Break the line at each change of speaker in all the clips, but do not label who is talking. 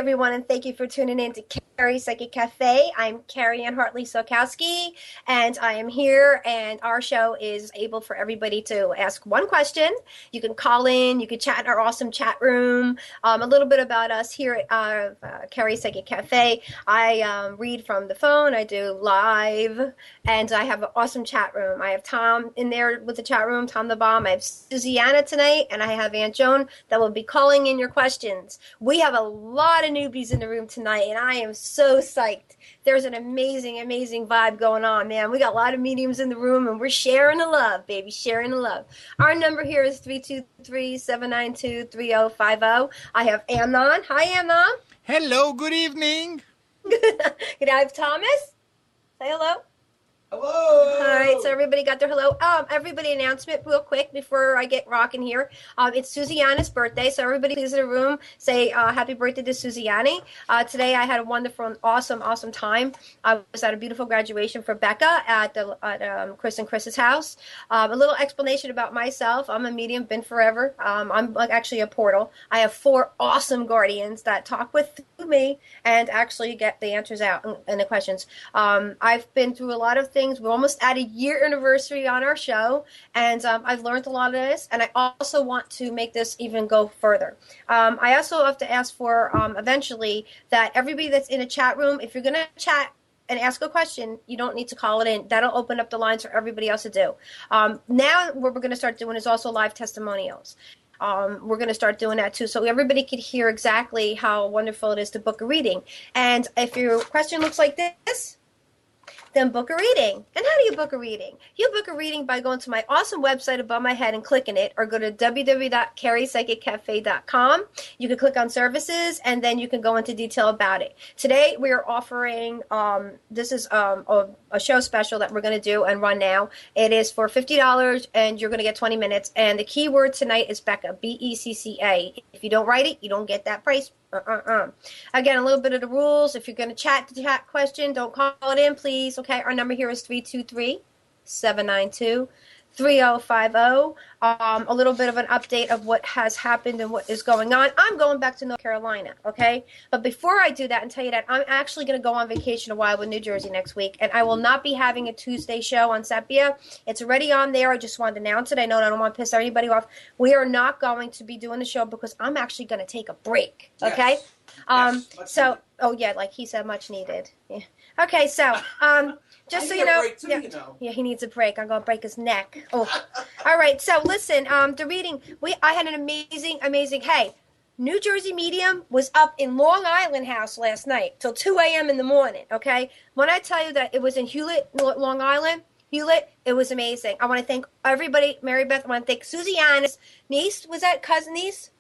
everyone, and thank you for tuning in to Carrie Psychic Cafe. I'm Carrie-Anne Hartley Silkowski, and I am here, and our show is able for everybody to ask one question. You can call in, you can chat in our awesome chat room. A little bit about us here at Carrie Psychic Cafe. I read from the phone, I do live, and I have an awesome chat room. I have Tom in there with the chat room, Tom the Bomb. I have Susiana tonight, and I have Aunt Joan that will be calling in your questions. We have a lot of newbies in the room tonight, and I am so psyched. There's an amazing, amazing vibe going on, man. We got a lot of mediums in the room, and we're sharing the love, baby, sharing the love. Our number here is 323-792-3050. I have Amnon. Hi, Amnon.
Hello, good evening.
Can I have Thomas? Say hello.
Hello.
All right, so everybody got their hello. Everybody announcement real quick before I get rocking here. It's Susiana's birthday, so everybody please in the room say happy birthday to Susiani. Today I had a wonderful and awesome time. I was at a beautiful graduation for Becca at Chris and Chris's house. A little explanation about myself. I'm a medium, been forever. I'm actually a portal. I have 4 awesome guardians that talk with me and actually get the answers out and the questions. I've been through a lot of things. We're almost at a year anniversary on our show, and I've learned a lot of this, and I also want to make this even go further. I also have to ask for eventually that everybody that's in a chat room, if you're going to chat and ask a question, you don't need to call it in. That'll open up the lines for everybody else to do. Now what we're going to start doing is also live testimonials. We're going to start doing that too, so everybody could hear exactly how wonderful it is to book a reading. And if your question looks like this, then book a reading. And how do you book a reading? You book a reading by going to my awesome website above my head and clicking it, or go to www.carriepsychiccafe.com. You can click on services, and then you can go into detail about it. Today we are offering, this is a show special that we're going to do and run now. It is for $50, and you're going to get 20 minutes. And the key word tonight is Becca, B-E-C-C-A. If you don't write it, you don't get that price. Again, a little bit of the rules. If you're going to chat the chat question, don't call it in, please. Okay, our number here is 323-792-3050. A little bit of an update of what has happened and what is going on. I'm going back to North Carolina, okay? But before I do that and tell you that, I'm actually going to go on vacation to Wildwood, New Jersey next week, and I will not be having a Tuesday show on Sepia. It's already on there. I just wanted to announce it. I know I don't want to piss anybody off. We are not going to be doing the show because I'm actually going to take a break, okay?
Yes,
Oh yeah, like he said, much needed. Yeah. Okay, so just so you know, yeah, he needs a break. I'm gonna break his neck. Oh, all right. So listen, the reading. I had an amazing. Hey, New Jersey medium was up in Long Island house last night till 2 a.m. in the morning. Okay, when I tell you that it was in Hewlett, Long Island. It was amazing. I want to thank everybody. Mary Beth, I want to thank Susiana's niece. Was that cousin niece?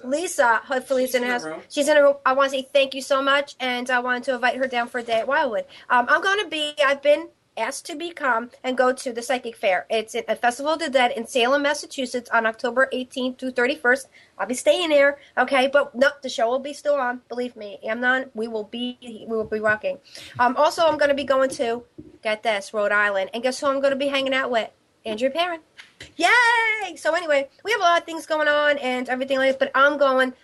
Lisa. Hopefully she's in the house. She's in a room. I want to say thank you so much, and I wanted to invite her down for a day at Wildwood. I've been asked to become and go to the Psychic Fair. It's at Festival of the Dead in Salem, Massachusetts on October 18th through 31st. I'll be staying there, okay? But no, the show will be still on. Believe me, Amnon, we will be rocking. Also, I'm going to be going to, get this, Rhode Island. And guess who I'm going to be hanging out with? Andrea Perrin. Yay! So anyway, we have a lot of things going on and everything like that, but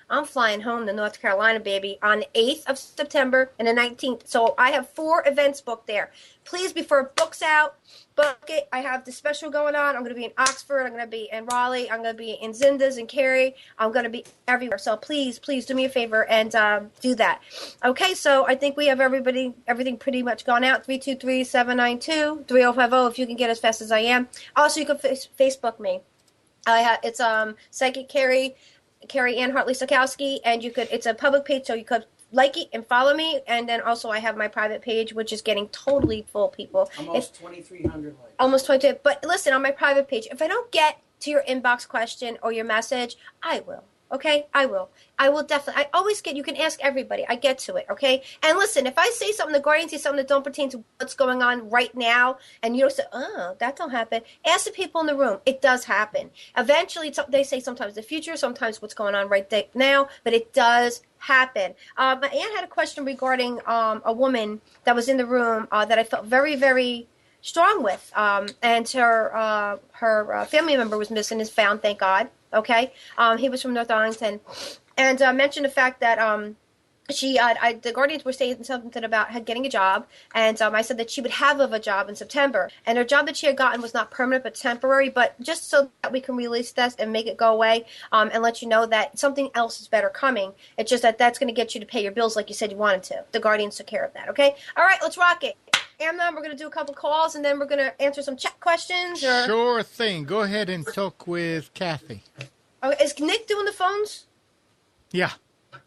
I'm flying home to North Carolina, baby, on the 8th of September and the 19th. So I have 4 events booked there. Please, before it books out, book it. I have the special going on. I'm going to be in Oxford. I'm going to be in Raleigh. I'm going to be in Zindas and Cary. I'm going to be everywhere. So please do me a favor and do that. Okay, so I think we have everything pretty much gone out. 323-792-3050 if you can get as fast as I am. Also, you can Facebook me. It's Psychic Carrie-Anne Hartley Silkowski, and it's a public page, so you could like it and follow me. And then also I have my private page, which is getting totally full, people.
Almost 2,300 likes.
Almost 22. But listen, on my private page, if I don't get to your inbox question or your message, I will. Okay, I will definitely. I always you can ask everybody. I get to it, okay? And listen, if I say something, the guardians say something that don't pertain to what's going on right now, and you don't say, oh, that don't happen, ask the people in the room. It does happen. Eventually, they say sometimes the future, sometimes what's going on right now, but it does happen. My aunt had a question regarding a woman that was in the room that I felt very, very strong with, and her family member was missing, is found, thank God. Okay, he was from North Arlington, and mentioned the fact that the Guardians were saying something about her getting a job, and I said that she would have a job in September, and her job that she had gotten was not permanent but temporary, but just so that we can release this and make it go away, and let you know that something else is better coming. It's just that that's going to get you to pay your bills like you said you wanted to. The Guardians took care of that, okay? All right, let's rock it. Amnon, we're going to do a couple calls, and then we're going to answer some chat questions.
Sure thing. Go ahead and talk with Kathy.
Okay, is Nick doing the phones?
Yeah.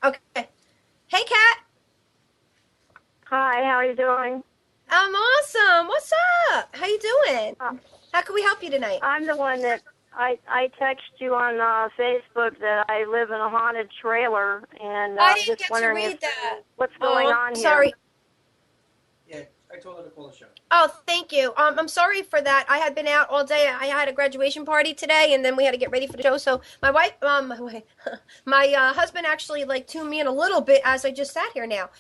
Okay. Hey, Kat.
Hi, how are you doing?
I'm awesome. What's up? How you doing? How can we help you tonight?
I'm the one that I text you on Facebook that I live in a haunted trailer, and
I
I'm
didn't
just
get to
wondering
read that.
what's going on here.
Sorry.
Yeah, I told her to call the show.
Oh, thank you. I'm sorry for that. I had been out all day. I had a graduation party today, and then we had to get ready for the show. So my wife, my husband actually tuned me in a little bit as I just sat here now.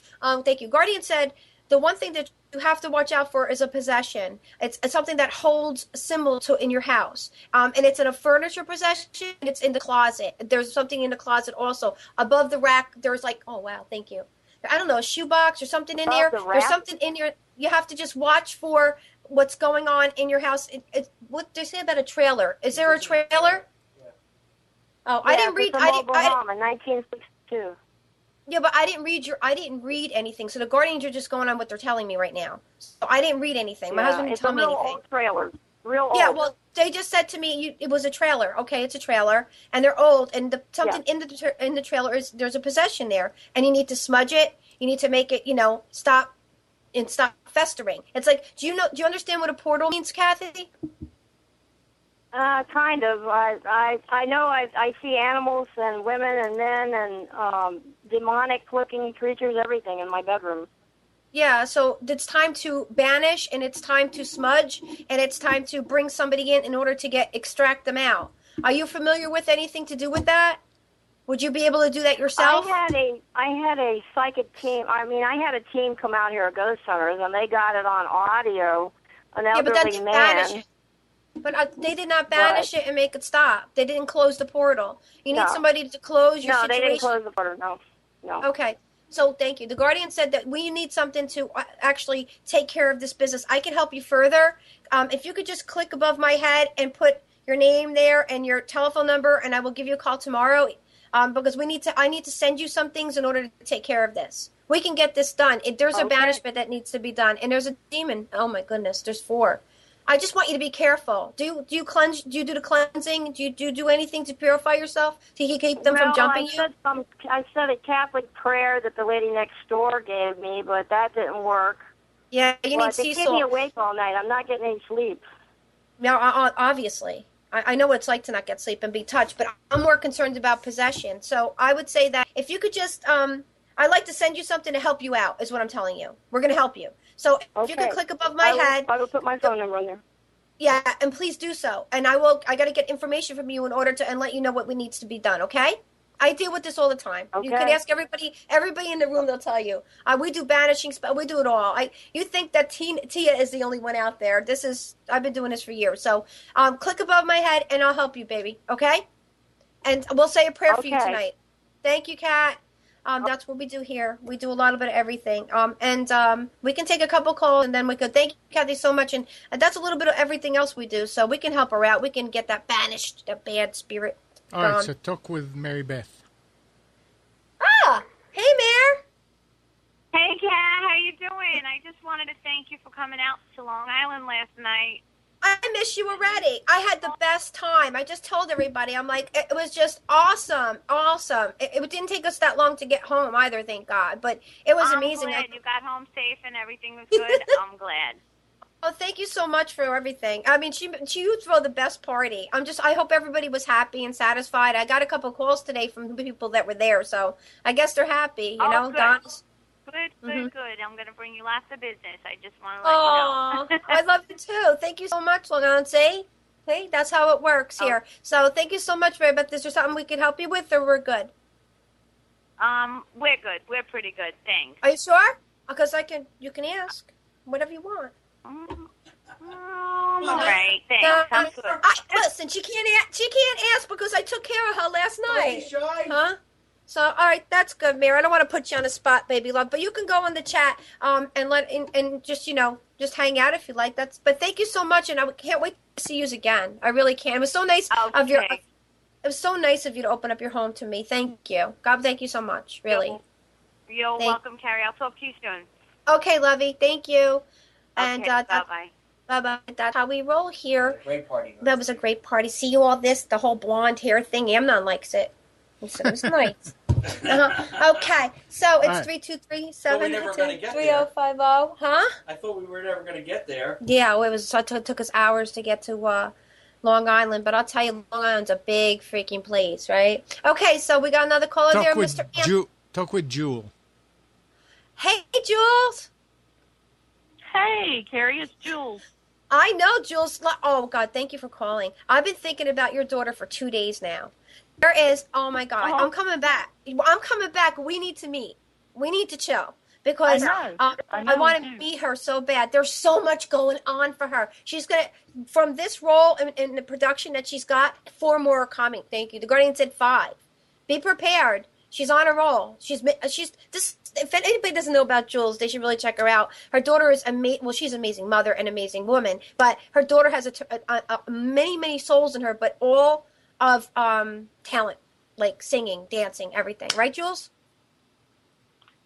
Thank you. Guardian said the one thing that you have to watch out for is a possession. It's something that holds a symbol in your house, and it's in a furniture possession. And it's in the closet. There's something in the closet also above the rack. There's oh wow, thank you. I don't know, a shoebox or something in there. There's something in your. You have to just watch for what's going on in your house. What do they say about a trailer? Is there a trailer?
Yeah.
Oh, I didn't read.
It's a mobile home in 1962.
Yeah, but I didn't read anything. So the Guardians are just going on what they're telling me right now. So I didn't read anything. My husband didn't tell me anything.
It's a real old trailer. Real old.
Yeah, well, they just said to me it was a trailer. Okay, it's a trailer, and they're old, and something in the trailer there's a possession there, and you need to smudge it. You need to make it, stop festering. It's do you understand what a portal means, Kathy?
Kind of. I know I see animals and women and men and demonic-looking creatures, everything in my bedroom.
Yeah, so it's time to banish, and it's time to smudge, and it's time to bring somebody in order to extract them out. Are you familiar with anything to do with that? Would you be able to do that yourself?
I had a psychic team. I had a team come out here, ghost hunters, and they got it on audio. An elderly man.
But they did not banish it and make it stop. They didn't close the portal. You need somebody to close your situation.
No, they didn't close the portal. No.
Okay. So thank you. The Guardian said that we need something to actually take care of this business. I can help you further. If you could just click above my head and put your name there and your telephone number, and I will give you a call tomorrow. Because I need to send you some things in order to take care of this. We can get this done. There's a banishment that needs to be done, and there's a demon. Oh my goodness, there's 4. I just want you to be careful. Do you cleanse? Do you do the cleansing? Do you do anything to purify yourself to keep them from jumping you?
I said a Catholic prayer that the lady next door gave me, but that didn't work.
Yeah, you need sea salt.
They keep me awake all night. I'm not getting any sleep.
No, obviously. I know what it's like to not get sleep and be touched, but I'm more concerned about possession. So I would say that if you could just, I'd like to send you something to help you out, is what I'm telling you. We're going to help you. So if you could click above my head.
I will put my phone number on there.
Yeah, and please do so. And I got to get information from you in order to, and let you know what needs to be done, okay? I deal with this all the time. Okay. You can ask everybody in the room, they'll tell you. We do banishing, we do it all. You think that Tia is the only one out there. I've been doing this for years. So click above my head and I'll help you, baby. Okay? And we'll say a prayer for you tonight. Thank you, Kat. That's what we do here. We do a lot of everything. And we can take a couple calls and then we could thank you, Kathy, so much. And that's a little bit of everything else we do. So we can help her out. We can get that banished, that bad spirit.
All right, so talk with Mary Beth.
Hey, Mare.
Hey, Kat, how you doing? I just wanted to thank you for coming out to Long Island last night.
I miss you already. I had the best time. I just told everybody. I'm like, it was just awesome. It didn't take us that long to get home either, thank God. But it was amazing.
I'm glad you got home safe and everything was good. I'm glad.
Oh, thank you so much for everything. I mean, she threw the best party. I hope everybody was happy and satisfied. I got a couple calls today from people that were there, so I guess they're happy. You know,
good. Good. I'm going to bring you lots of business. I just want to let you know.
I love you too. Thank you so much, Lonance. Hey, that's how it works here. So thank you so much, Mary Beth. Is there something we can help you with, or we're good?
We're good. We're pretty good. Thanks.
Are you sure? Because you can ask whatever you want.
All right, thanks. I'm good.
Listen, she can't ask because I took care of her last night.
Shy.
Huh? So, all right, that's good, Mary. I don't want to put you on the spot, baby love, but you can go in the chat and just just hang out if you like. But thank you so much, and I can't wait to see you again. I really can. It was so nice It was so nice of you to open up your home to me. Thank you. God, thank you so much. Really.
You're welcome, Carrie. I'll talk to you soon.
Okay, lovey. Thank you. And
bye-bye.
Bye-bye. That's how we roll here.
Great party.
That was a great party. See you all the whole blonde hair thing. Amnon likes it. He said it was nice. Okay, so it's 323-722-3050. Huh?
I thought we were never going to get there.
Yeah, it took us hours to get to Long Island, but I'll tell you, Long Island's a big freaking place, right? Okay, so we got another caller there, Mr.
Talk with Jewel.
Hey, Jules.
Hey, Carrie, it's Jules.
I know, Jules. Oh, God, thank you for calling. I've been thinking about your daughter for 2 days now. Oh, my God, I'm coming back. We need to meet. We need to chill. Because I want to meet her so bad. There's so much going on for her. She's going to, from this role in the production that she's got, 4 more are coming. Thank you. The Guardian said 5. Be prepared. She's on a roll. She's this. If anybody doesn't know about Jules, they should really check her out. Her daughter is she's an amazing mother and amazing woman. But her daughter has many souls in her, but all of talent, like singing, dancing, everything. Right, Jules?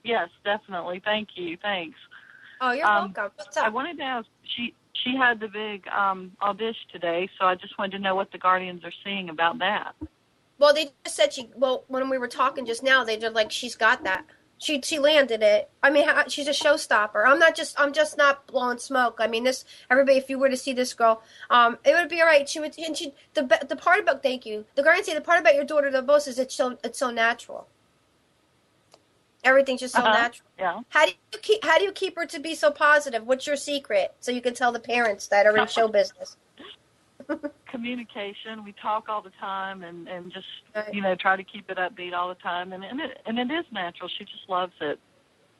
Yes, definitely. Thank you. Thanks.
Oh, you're welcome. What's up?
I wanted to ask. She had the big audition today, so I just wanted to know what the Guardians are seeing about that.
Well, they just said when we were talking just now, they did she's got that. She landed it. I mean, she's a showstopper. I'm just not blowing smoke. I mean, everybody, if you were to see this girl, it would be all right. The part about, thank you. The Guardian say the part about your daughter the most is it's so natural. Everything's just so natural.
Yeah.
How do you keep her to be so positive? What's your secret? So you can tell the parents that are in show business.
Communication. We talk all the time and just try to keep it upbeat all the time, and it is natural. She just loves it.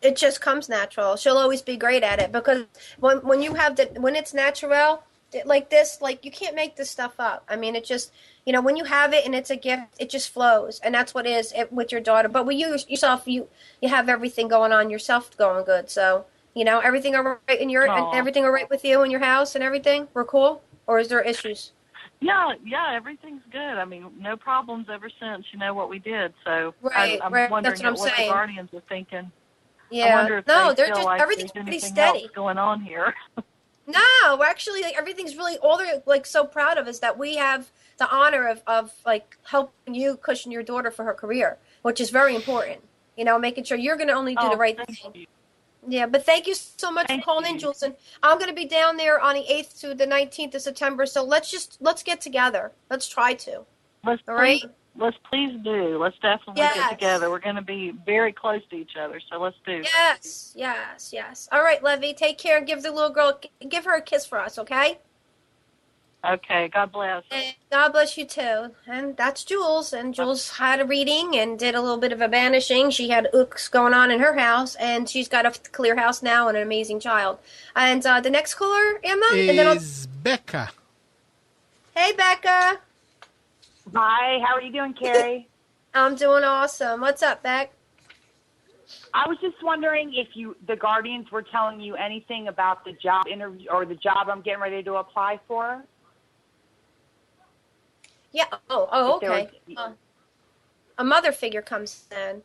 It just comes natural. She'll always be great at it because when you have when it's natural like this, you can't make this stuff up. I mean, it just when you have it and it's a gift, it just flows, and that's what it is with your daughter. But with you yourself, you have everything going on yourself going good. So everything all right everything all right with you and your house and everything. We're cool. Or is there issues?
Yeah, everything's good. I mean, no problems ever since, what we did. So
I'm
wondering
what
the Guardians are thinking.
Yeah.
I wonder if they
they're
feel
just,
like
everything's
there's
pretty
anything
steady.
else going on here.
No, actually, everything's really, all they're so proud of is that we have the honor of helping you cushion your daughter for her career, which is very important. Making sure you're going to only do the right thing.
You.
Yeah, but thank you so much for calling in, Jules. And I'm going to be down there on the 8th to the 19th of September. So let's get together. Let's try to.
All right. Let's please do. Let's definitely get together. We're going to be very close to each other, so let's do.
Yes. All right, Levy, take care and give the little girl, give her a kiss for us, okay?
Okay, God bless.
And God bless you too. And that's Jules. And Jules had a reading and did a little bit of a banishing. She had ooks going on in her house, and she's got a clear house now and an amazing child. And the next caller, Emma?
Is Becca.
Hey, Becca.
Hi, how are you doing, Carrie?
I'm doing awesome. What's up, Beck?
I was just wondering if the Guardians were telling you anything about the job interview or the job I'm getting ready to apply for.
Yeah. Oh, okay. A mother figure comes in.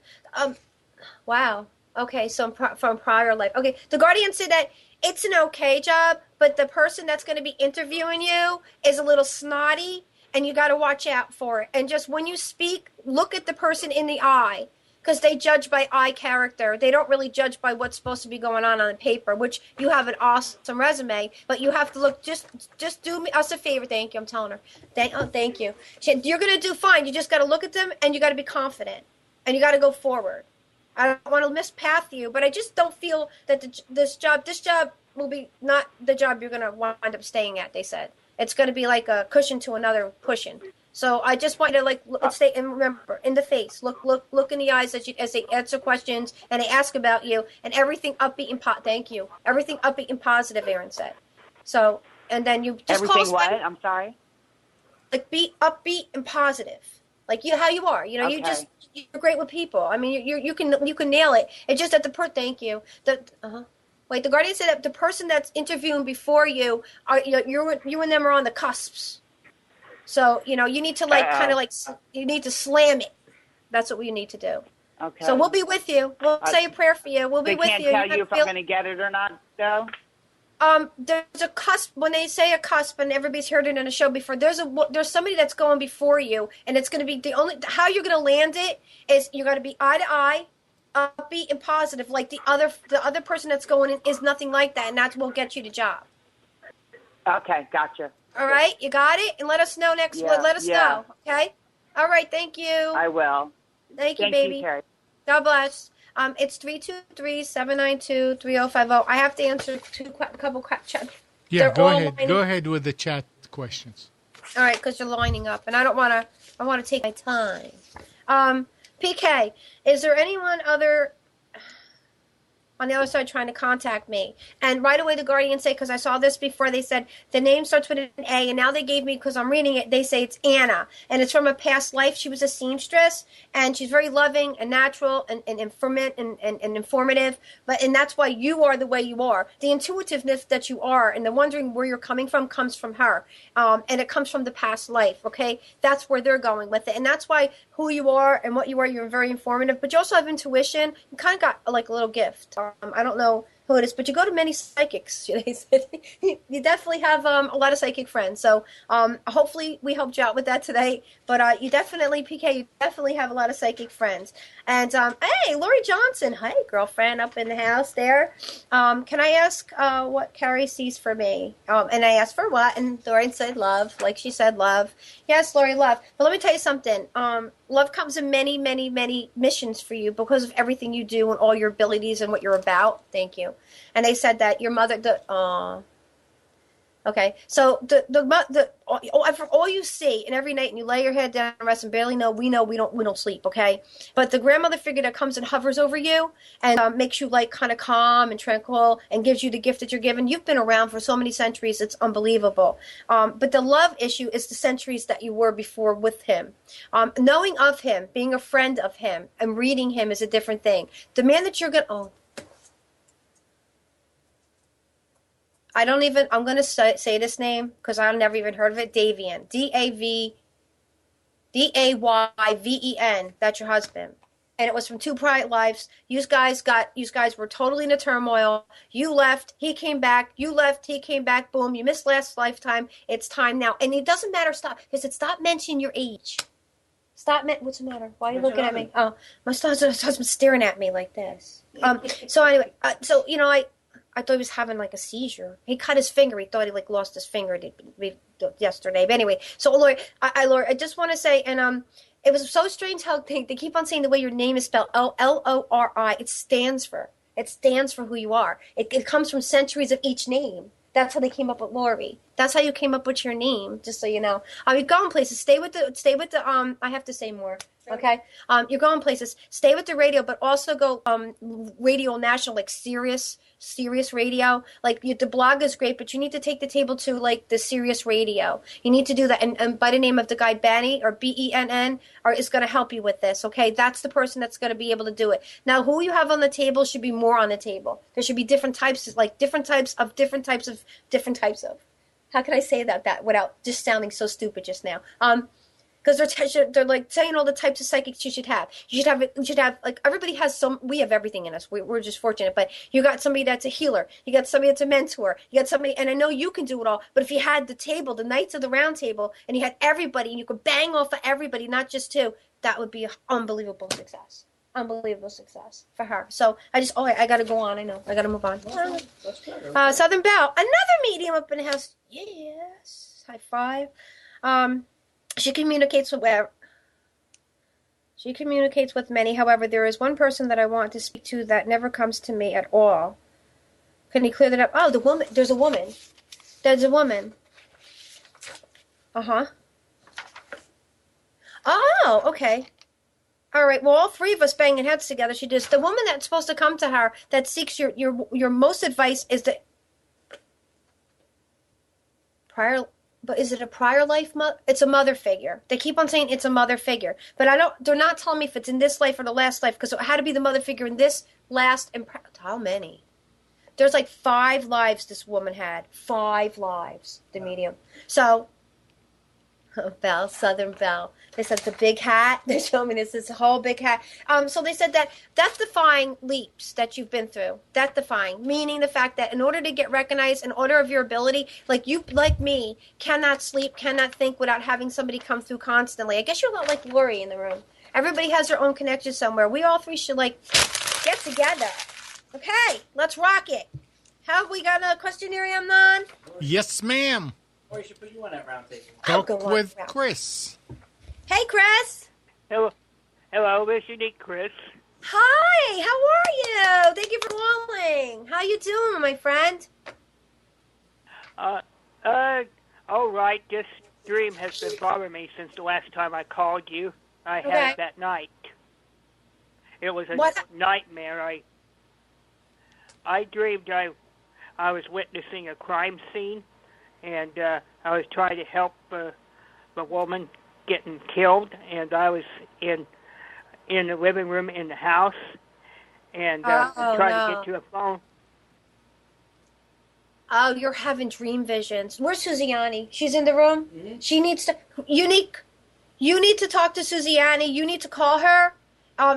Wow. Okay, so from prior life. Okay, the Guardian said that it's an okay job, but the person that's going to be interviewing you is a little snotty, and you got to watch out for it. And just when you speak, look at the person in the eye, because they judge by eye character. They don't really judge by what's supposed to be going on the paper, which you have an awesome resume, but you have to look, just do us a favor. Thank you. I'm telling her. Thank you. You're going to do fine. You just got to look at them, and you got to be confident, and you got to go forward. I don't want to mispath you, but I just don't feel that this job will be not the job you're going to wind up staying at, they said. It's going to be like a cushion to another cushion. So I just want you to let's stay and remember in the face, look in the eyes as they answer questions and they ask about you, and everything upbeat and thank you. Everything upbeat and positive, Aaron said. So and then you just
everything
call
what? I'm sorry.
Like be upbeat and positive. like you how you are. You know,
Okay.
you're great with people. I mean, you can nail it. It's just that thank you. Wait, the Guardian said that the person that's interviewing before you are you and them are on the cusps. So you know you need to you need to slam it. That's what we need to do.
Okay.
So we'll be with you. We'll say a prayer for you. We'll be with you.
They can't tell you if I'm going to get it or not, though?
There's a cusp. When they say a cusp, and everybody's heard it in a show before, there's somebody that's going before you, and it's going to be how you're going to land it is you're going to be eye to eye, upbeat and positive. Like the other person that's going in is nothing like that, and that will get you the job.
Okay, gotcha.
All right, you got it, and let us know next.
Yeah,
let us know, okay? All right, thank you.
I will.
Thank you, baby.
Carrie.
God bless. It's 323-792-3050. I have to answer a couple chat.
Yeah, go ahead. Go ahead with the chat questions.
All right, because you're lining up, and I don't want to. I want to take my time. PK, is there anyone other on the other side trying to contact me? And right away the Guardian say, because I saw this before, they said the name starts with an A, and now they gave me, because I'm reading it, they say it's Anna, and it's from a past life. She was a seamstress, and she's very loving and natural and informative, and that's why you are the way you are. The intuitiveness that you are and the wondering where you're coming from comes from her, and it comes from the past life, okay? That's where they're going with it, and that's why who you are and what you are, you're very informative, but you also have intuition. You kind of got like a little gift. I don't know who it is, but you go to many psychics. They said you definitely have a lot of psychic friends. So hopefully we helped you out with that today. But you definitely, PK, you definitely have a lot of psychic friends. And hey, Lori Johnson, hey, girlfriend up in the house there. Can I ask what Carrie sees for me? And I asked for what? And Lori said love, like she said love. Yes, Lori, love. But let me tell you something. Love comes in many, many, many missions for you because of everything you do and all your abilities and what you're about. Thank you. And they said that your mother, okay. So all you see and every night, and you lay your head down and rest and barely know we don't sleep. Okay. But the grandmother figure that comes and hovers over you and makes you like kind of calm and tranquil and gives you the gift that you're given. You've been around for so many centuries. It's unbelievable. But the love issue is the centuries that you were before with him. Knowing of him, being a friend of him and reading him is a different thing. The man that you're going to, I'm going to say this name because I've never even heard of it. Davian. Dayven. That's your husband. And it was from two prior lives. You guys were totally in a turmoil. You left, he came back. You left, he came back. Boom, you missed last lifetime. It's time now. And it doesn't matter, stop mentioning your age. What's the matter? Why are you looking at me? Oh, my husband's staring at me like this. So anyway, I thought he was having like a seizure. He cut his finger. He thought he like lost his finger yesterday. But anyway, so Lori, I just want to say, and it was so strange how they keep on saying the way your name is spelled, Lori. It stands for who you are. It comes from centuries of each name. That's how they came up with Lori. That's how you came up with your name, just so you know. You're going places. Stay with the. I have to say more. Okay. You're going places. Stay with the radio, but also go radio national, like Sirius radio. Like the blog is great, but you need to take the table to like the Sirius radio. You need to do that, and by the name of the guy Benny or Benn, is going to help you with this. Okay, that's the person that's going to be able to do it. Now, who you have on the table should be more on the table. There should be different types of. How can I say that without just sounding so stupid just now? Because they're like saying all the types of psychics you should have. You should have like everybody has some. We have everything in us. We're just fortunate. But you got somebody that's a healer. You got somebody that's a mentor. You got somebody, and I know you can do it all. But if you had the table, the Knights of the Round Table, and you had everybody, and you could bang off of everybody, not just two, that would be an unbelievable success. Unbelievable success for her. So I got to go on. I know. I got to move on. Southern Belle, another medium up in the house. Yes, high five. She communicates with many. However, there is one person that I want to speak to that never comes to me at all. Can you clear that up? Oh, the woman. There's a woman. Uh-huh. Oh, okay. All right. Well, all three of us banging heads together. She does. The woman that's supposed to come to her that seeks your most advice is the But is it a prior life It's a mother figure. They keep on saying it's a mother figure. But they're not telling me if it's in this life or the last life, because it had to be the mother figure in this last and how many? There's like 5 lives this woman had. 5 lives, the medium. So Belle, Southern Belle. They said it's a big hat. They showed me this whole big hat. So they said that death-defying leaps that you've been through. Death-defying, meaning the fact that in order to get recognized, in order of your ability, like you, like me, cannot sleep, cannot think without having somebody come through constantly. I guess you're a lot like Lori in the room. Everybody has their own connection somewhere. We all 3 should, like, get together. Okay, let's rock it. Have we got a questionnaire, Amnon?
Yes, ma'am.
Or you should put you on that round table.
Talk with Chris.
Hey, Chris.
Hello, this is Chris.
Hi, how are you? Thank you for calling. How you doing, my friend?
All right. This dream has been bothering me since the last time I called you. I had it that night. It was a nightmare. I dreamed I was witnessing a crime scene, and I was trying to help the woman getting killed, and I was in the living room in the house, and trying to get to a phone.
Oh, you're having dream visions. Where's Suziani? She's in the room. Mm-hmm. She needs to. Unique. You need to talk to Suziani. You need to call her.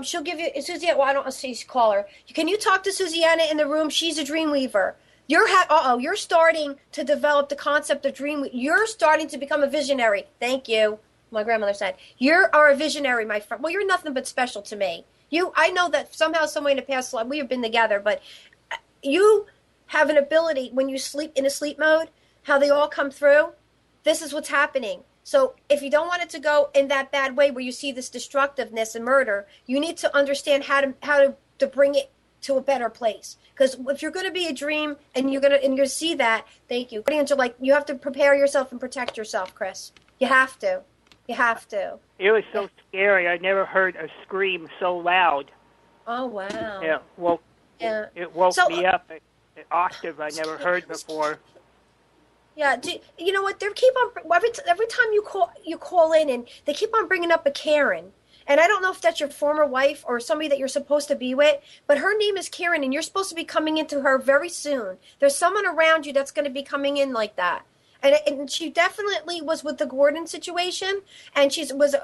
She'll give you Suziani. Well, I don't see you call her. Can you talk to Suziana in the room? She's a dream weaver. You're starting to develop the concept of dream. You're starting to become a visionary. Thank you. My grandmother said, you are a visionary, my friend. Well, you're nothing but special to me. I know that somehow, some way in the past life, we have been together, but you have an ability when you sleep in a sleep mode, how they all come through. This is what's happening. So if you don't want it to go in that bad way where you see this destructiveness and murder, you need to understand how to bring it to a better place. Because if you're going to be a dream and you're going to see that, thank you. Guardians are like, you have to prepare yourself and protect yourself, Chris. You have to. You have to.
It was so scary. I never heard a scream so loud.
Oh, wow.
It woke me up at an octave I never heard before.
Yeah, you know what? They keep on every time you call in, and they keep on bringing up a Karen. And I don't know if that's your former wife or somebody that you're supposed to be with, but her name is Karen, and you're supposed to be coming into her very soon. There's someone around you that's going to be coming in like that. And she definitely was with the Gordon situation, and she was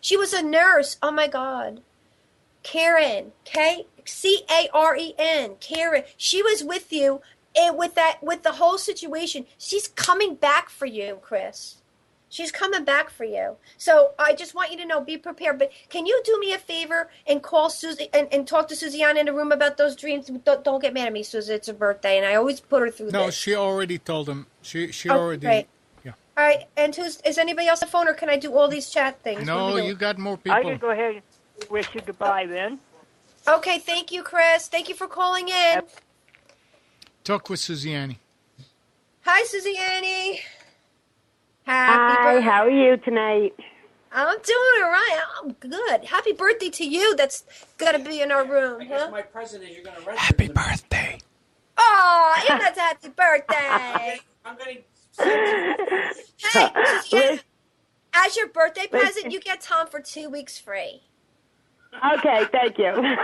she was a nurse. Oh my God, Karen, Karen, Karen. She was with you, and with the whole situation. She's coming back for you, Chris. She's coming back for you. So I just want you to know, be prepared. But can you do me a favor and call Susie and talk to Suziana in the room about those dreams? Don't get mad at me, Susie. It's her birthday, and I always put her through this.
No, she already told him. She already.
Great.
Yeah.
All right. And is anybody else on the phone, or can I do all these chat things?
No, you got more people.
I can go ahead and wish you goodbye then.
Okay. Thank you, Chris. Thank you for calling in.
Talk with Suziani.
Hi, Suziani.
Hi, how are you tonight?
I'm doing all right. I'm good. Happy birthday to you. That's got to be in our room.
I guess my present is you're going to register.
Happy birthday.
Oh, that's happy birthday.
I'm going to...
Hey, Suziana, as your birthday present, you get Tom for 2 weeks free.
Okay, thank you.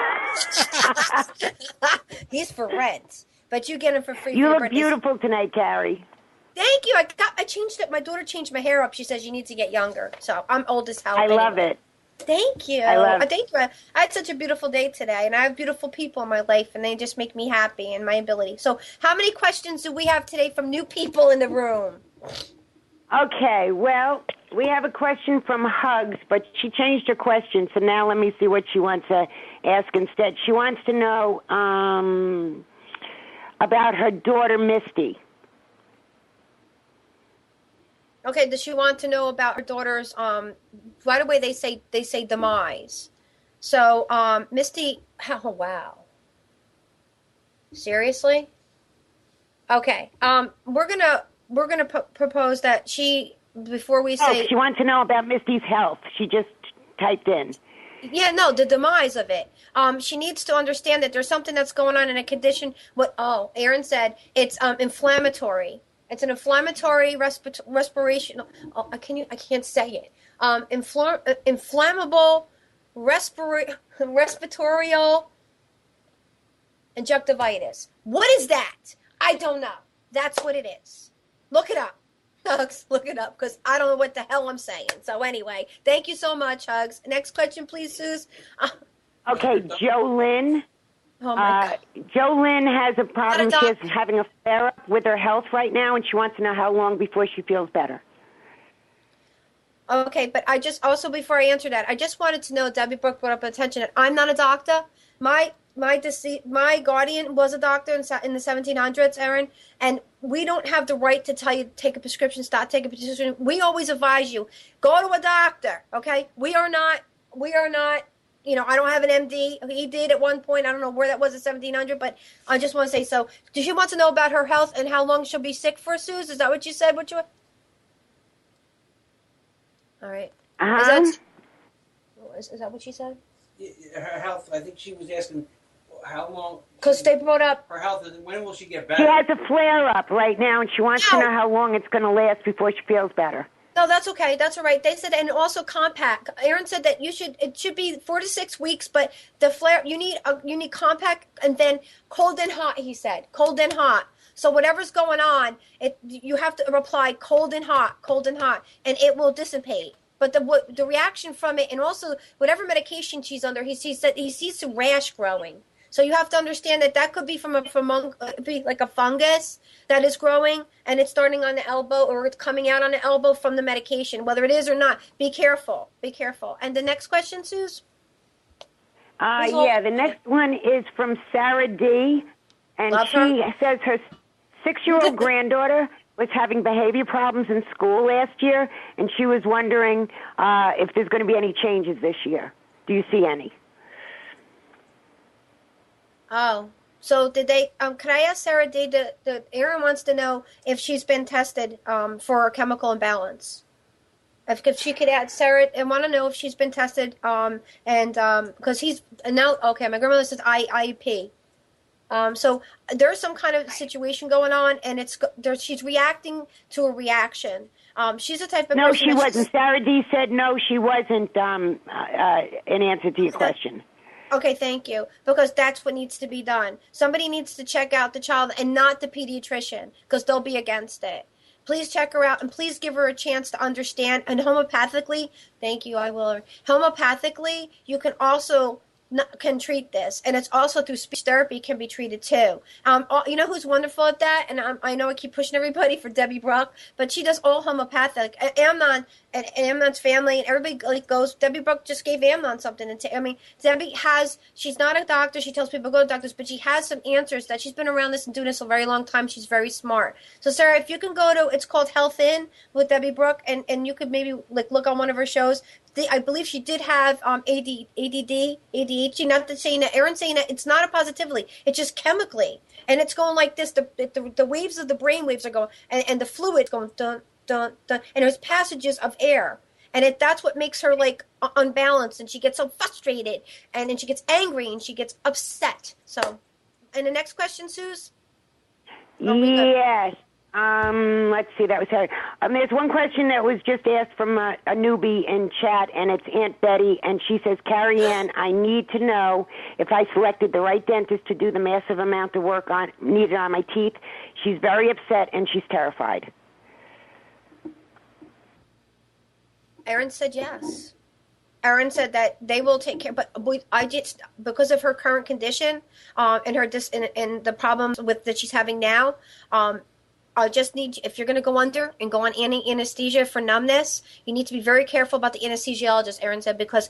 He's for rent, but you get him for free.
You look beautiful tonight, Carrie.
Thank you. I changed it. My daughter changed my hair up. She says you need to get younger. So I'm old as hell.
I love it.
Thank you. Thank you. I had such a beautiful day today, and I have beautiful people in my life, and they just make me happy and my ability. So how many questions do we have today from new people in the room?
Okay, well, we have a question from Hugs, but she changed her question, so now let me see what she wants to ask instead. She wants to know about her daughter, Misty.
Okay, does she want to know about her daughter's, right away they say demise. So, Misty, oh, wow. Seriously? Okay, we're gonna propose that before we say...
she wants to know about Misty's health. She just typed in.
Yeah, no, the demise of it. She needs to understand that there's something that's going on in a condition. Aaron said, it's inflammatory. It's an inflammatory respiration. Oh, I can't say it. Inflammable respiratory conjunctivitis. What is that? I don't know. That's what it is. Look it up. Hugs, look it up, because I don't know what the hell I'm saying. So anyway, thank you so much, Hugs. Next question, please, Suze.
Okay, Jolynn.
Oh, my God.
Jolynn has a problem. She's having a flare-up with her health right now, and she wants to know how long before she feels better.
Okay, but I just, also before I answer that, I just wanted to know, Debbie Brooke brought up attention, that I'm not a doctor. My guardian was a doctor in the 1700s, Aaron, and we don't have the right to tell you to take a prescription, start taking a prescription. We always advise you, go to a doctor, okay? We are not, I don't have an MD. He did at one point. I don't know where that was at 1700, but I just want to say, so does she want to know about her health and how long she'll be sick for, Suze? Is that what you said? All right. Is that what she said?
Her health, I think she was asking how long.
Because they brought up
her health. When will she get better?
She has a flare-up right now, and she wants to know how long it's going to last before she feels better.
No, that's okay. That's all right. They said, and also compact. Aaron said that it should be 4 to 6 weeks, but the flare, you need compact and then cold and hot, he said. Cold and hot. So whatever's going on, you have to reply cold and hot, and it will dissipate. But the reaction from it, and also whatever medication she's under, he said he sees some rash growing. So you have to understand that could be be like a fungus that is growing, and it's starting on the elbow, or it's coming out on the elbow from the medication. Whether it is or not, be careful. Be careful. And the next question, Suze?
The next one is from Sarah D. And she says her 6-year-old granddaughter was having behavior problems in school last year, and she was wondering if there's going to be any changes this year. Do you see any?
Oh, so did they? Could I ask Sarah D? Aaron wants to know if she's been tested for a chemical imbalance. If she could add Sarah, I want to know if she's been tested. Because he's now okay. My grandmother says IEP. So there's some kind of situation going on, and she's reacting to a reaction. She's a type of
no,
person.
No, she wasn't. Sarah D said no, she wasn't. In answer to your question.
Okay, thank you. Because that's what needs to be done. Somebody needs to check out the child and not the pediatrician, because they'll be against it. Please check her out, and please give her a chance to understand. And homeopathically, thank you, I will. Homeopathically, you can also can treat this, and it's also through speech therapy can be treated too. You know who's wonderful at that? And I know I keep pushing everybody for Debbie Brooke, but she does all homeopathic. Amnon and Amnon's family and everybody goes. Debbie Brooke just gave Amnon something. And Debbie she's not a doctor. She tells people go to doctors, but she has some answers that she's been around this and doing this a very long time. She's very smart. So Sarah, if you can go to, it's called Health In with Debbie Brooke, and you could maybe look on one of her shows. I believe she did have ADD, ADHD. Not that saying that Aaron's saying that it's not a positively. It's just chemically, and it's going like this. The waves of the brain waves are going, and the fluid going dun dun dun, and there's passages of air, and that's what makes her unbalanced, and she gets so frustrated, and then she gets angry, and she gets upset. So, and the next question, Suze.
Yes. Let's see, that was her. There's one question that was just asked from a newbie in chat, and it's Aunt Betty, and she says, Carrie-Anne, I need to know if I selected the right dentist to do the massive amount of work needed on my teeth. She's very upset, and she's terrified.
Aaron said yes. Aaron said that they will take care, but I just, because of her current condition, and her and the problems that she's having now, I just need, if you're going to go under and go on anesthesia for numbness, you need to be very careful about the anesthesiologist, Aaron said, because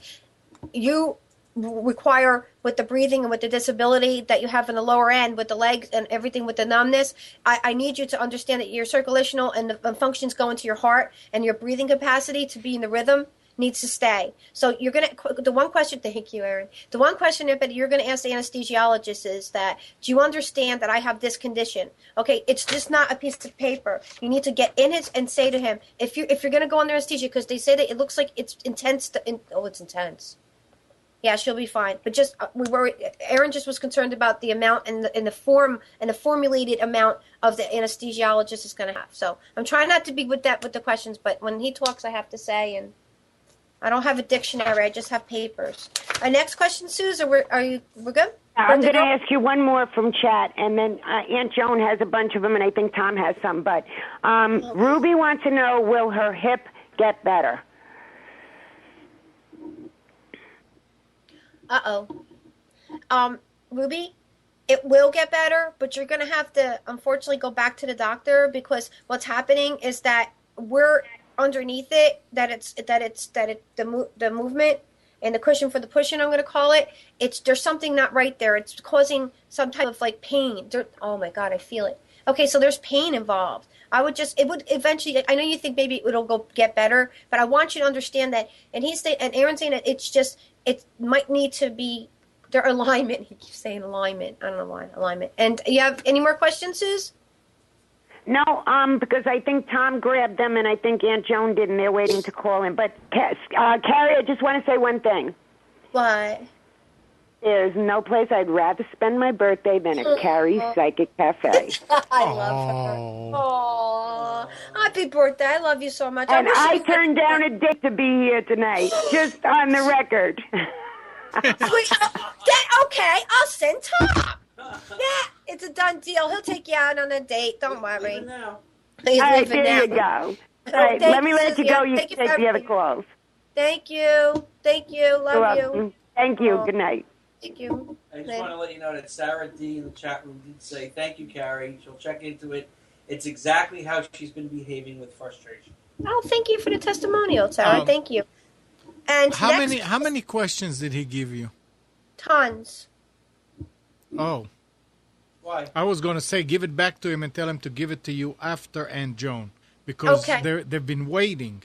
you require, with the breathing and with the disability that you have in the lower end, with the legs and everything with the numbness, I need you to understand that your circulational and the functions go into your heart, and your breathing capacity to be in the rhythm needs to stay. So you're going to, the one question, thank you, Aaron. The one question that you're going to ask the anesthesiologist is that, do you understand that I have this condition? Okay, it's just not a piece of paper. You need to get in it and say to him, if you're going to go under anesthesia, because they say that it looks like it's intense. It's intense. Yeah, she'll be fine. But just Aaron just was concerned about the amount and the formulated amount of the anesthesiologist is going to have. So I'm trying not to be with the questions, but when he talks, I have to say, and I don't have a dictionary. I just have papers. Our next question, Suze, we're good?
I'm going to ask you one more from chat, and then Aunt Joan has a bunch of them, and I think Tom has some. But Ruby wants to know, will her hip get better?
Ruby, it will get better, but you're going to have to, unfortunately, go back to the doctor because what's happening is that we're underneath it, the movement and the cushion for the pushing, I'm going to call it. There's something not right there. It's causing some type of like pain. Oh my God, I feel it. Okay, so there's pain involved. It would eventually, I know you think maybe it'll get better, but I want you to understand that, and Aaron's saying that it might need to be their alignment. He keeps saying alignment. I don't know why, alignment. And you have any more questions, Suze?
No, because I think Tom grabbed them, and I think Aunt Joan did, and they're waiting to call in. But, Carrie, I just want to say one thing.
What?
There's no place I'd rather spend my birthday than at Carrie's Psychic Cafe.
I love her. Oh, happy birthday. I love you so much.
And I turned down a date to be here tonight, just on the record.
Okay, I'll send Tom. Yeah, it's a done deal. He'll take you out on a date. Don't worry.
All right, there you go. All right, let me let you go. You can take the other calls.
Thank you. Love you.
Thank you. Good night.
Thank you.
I just want to let you know that Sarah D in the chat room did say, thank you, Carrie. She'll check into it. It's exactly how she's been behaving with frustration.
Oh, thank you for the testimonial, Sarah. Thank you. And
how many questions did he give you?
Tons.
Oh.
Why?
I was going to say give it back to him and tell him to give it to you after Aunt Joan because they've been waiting.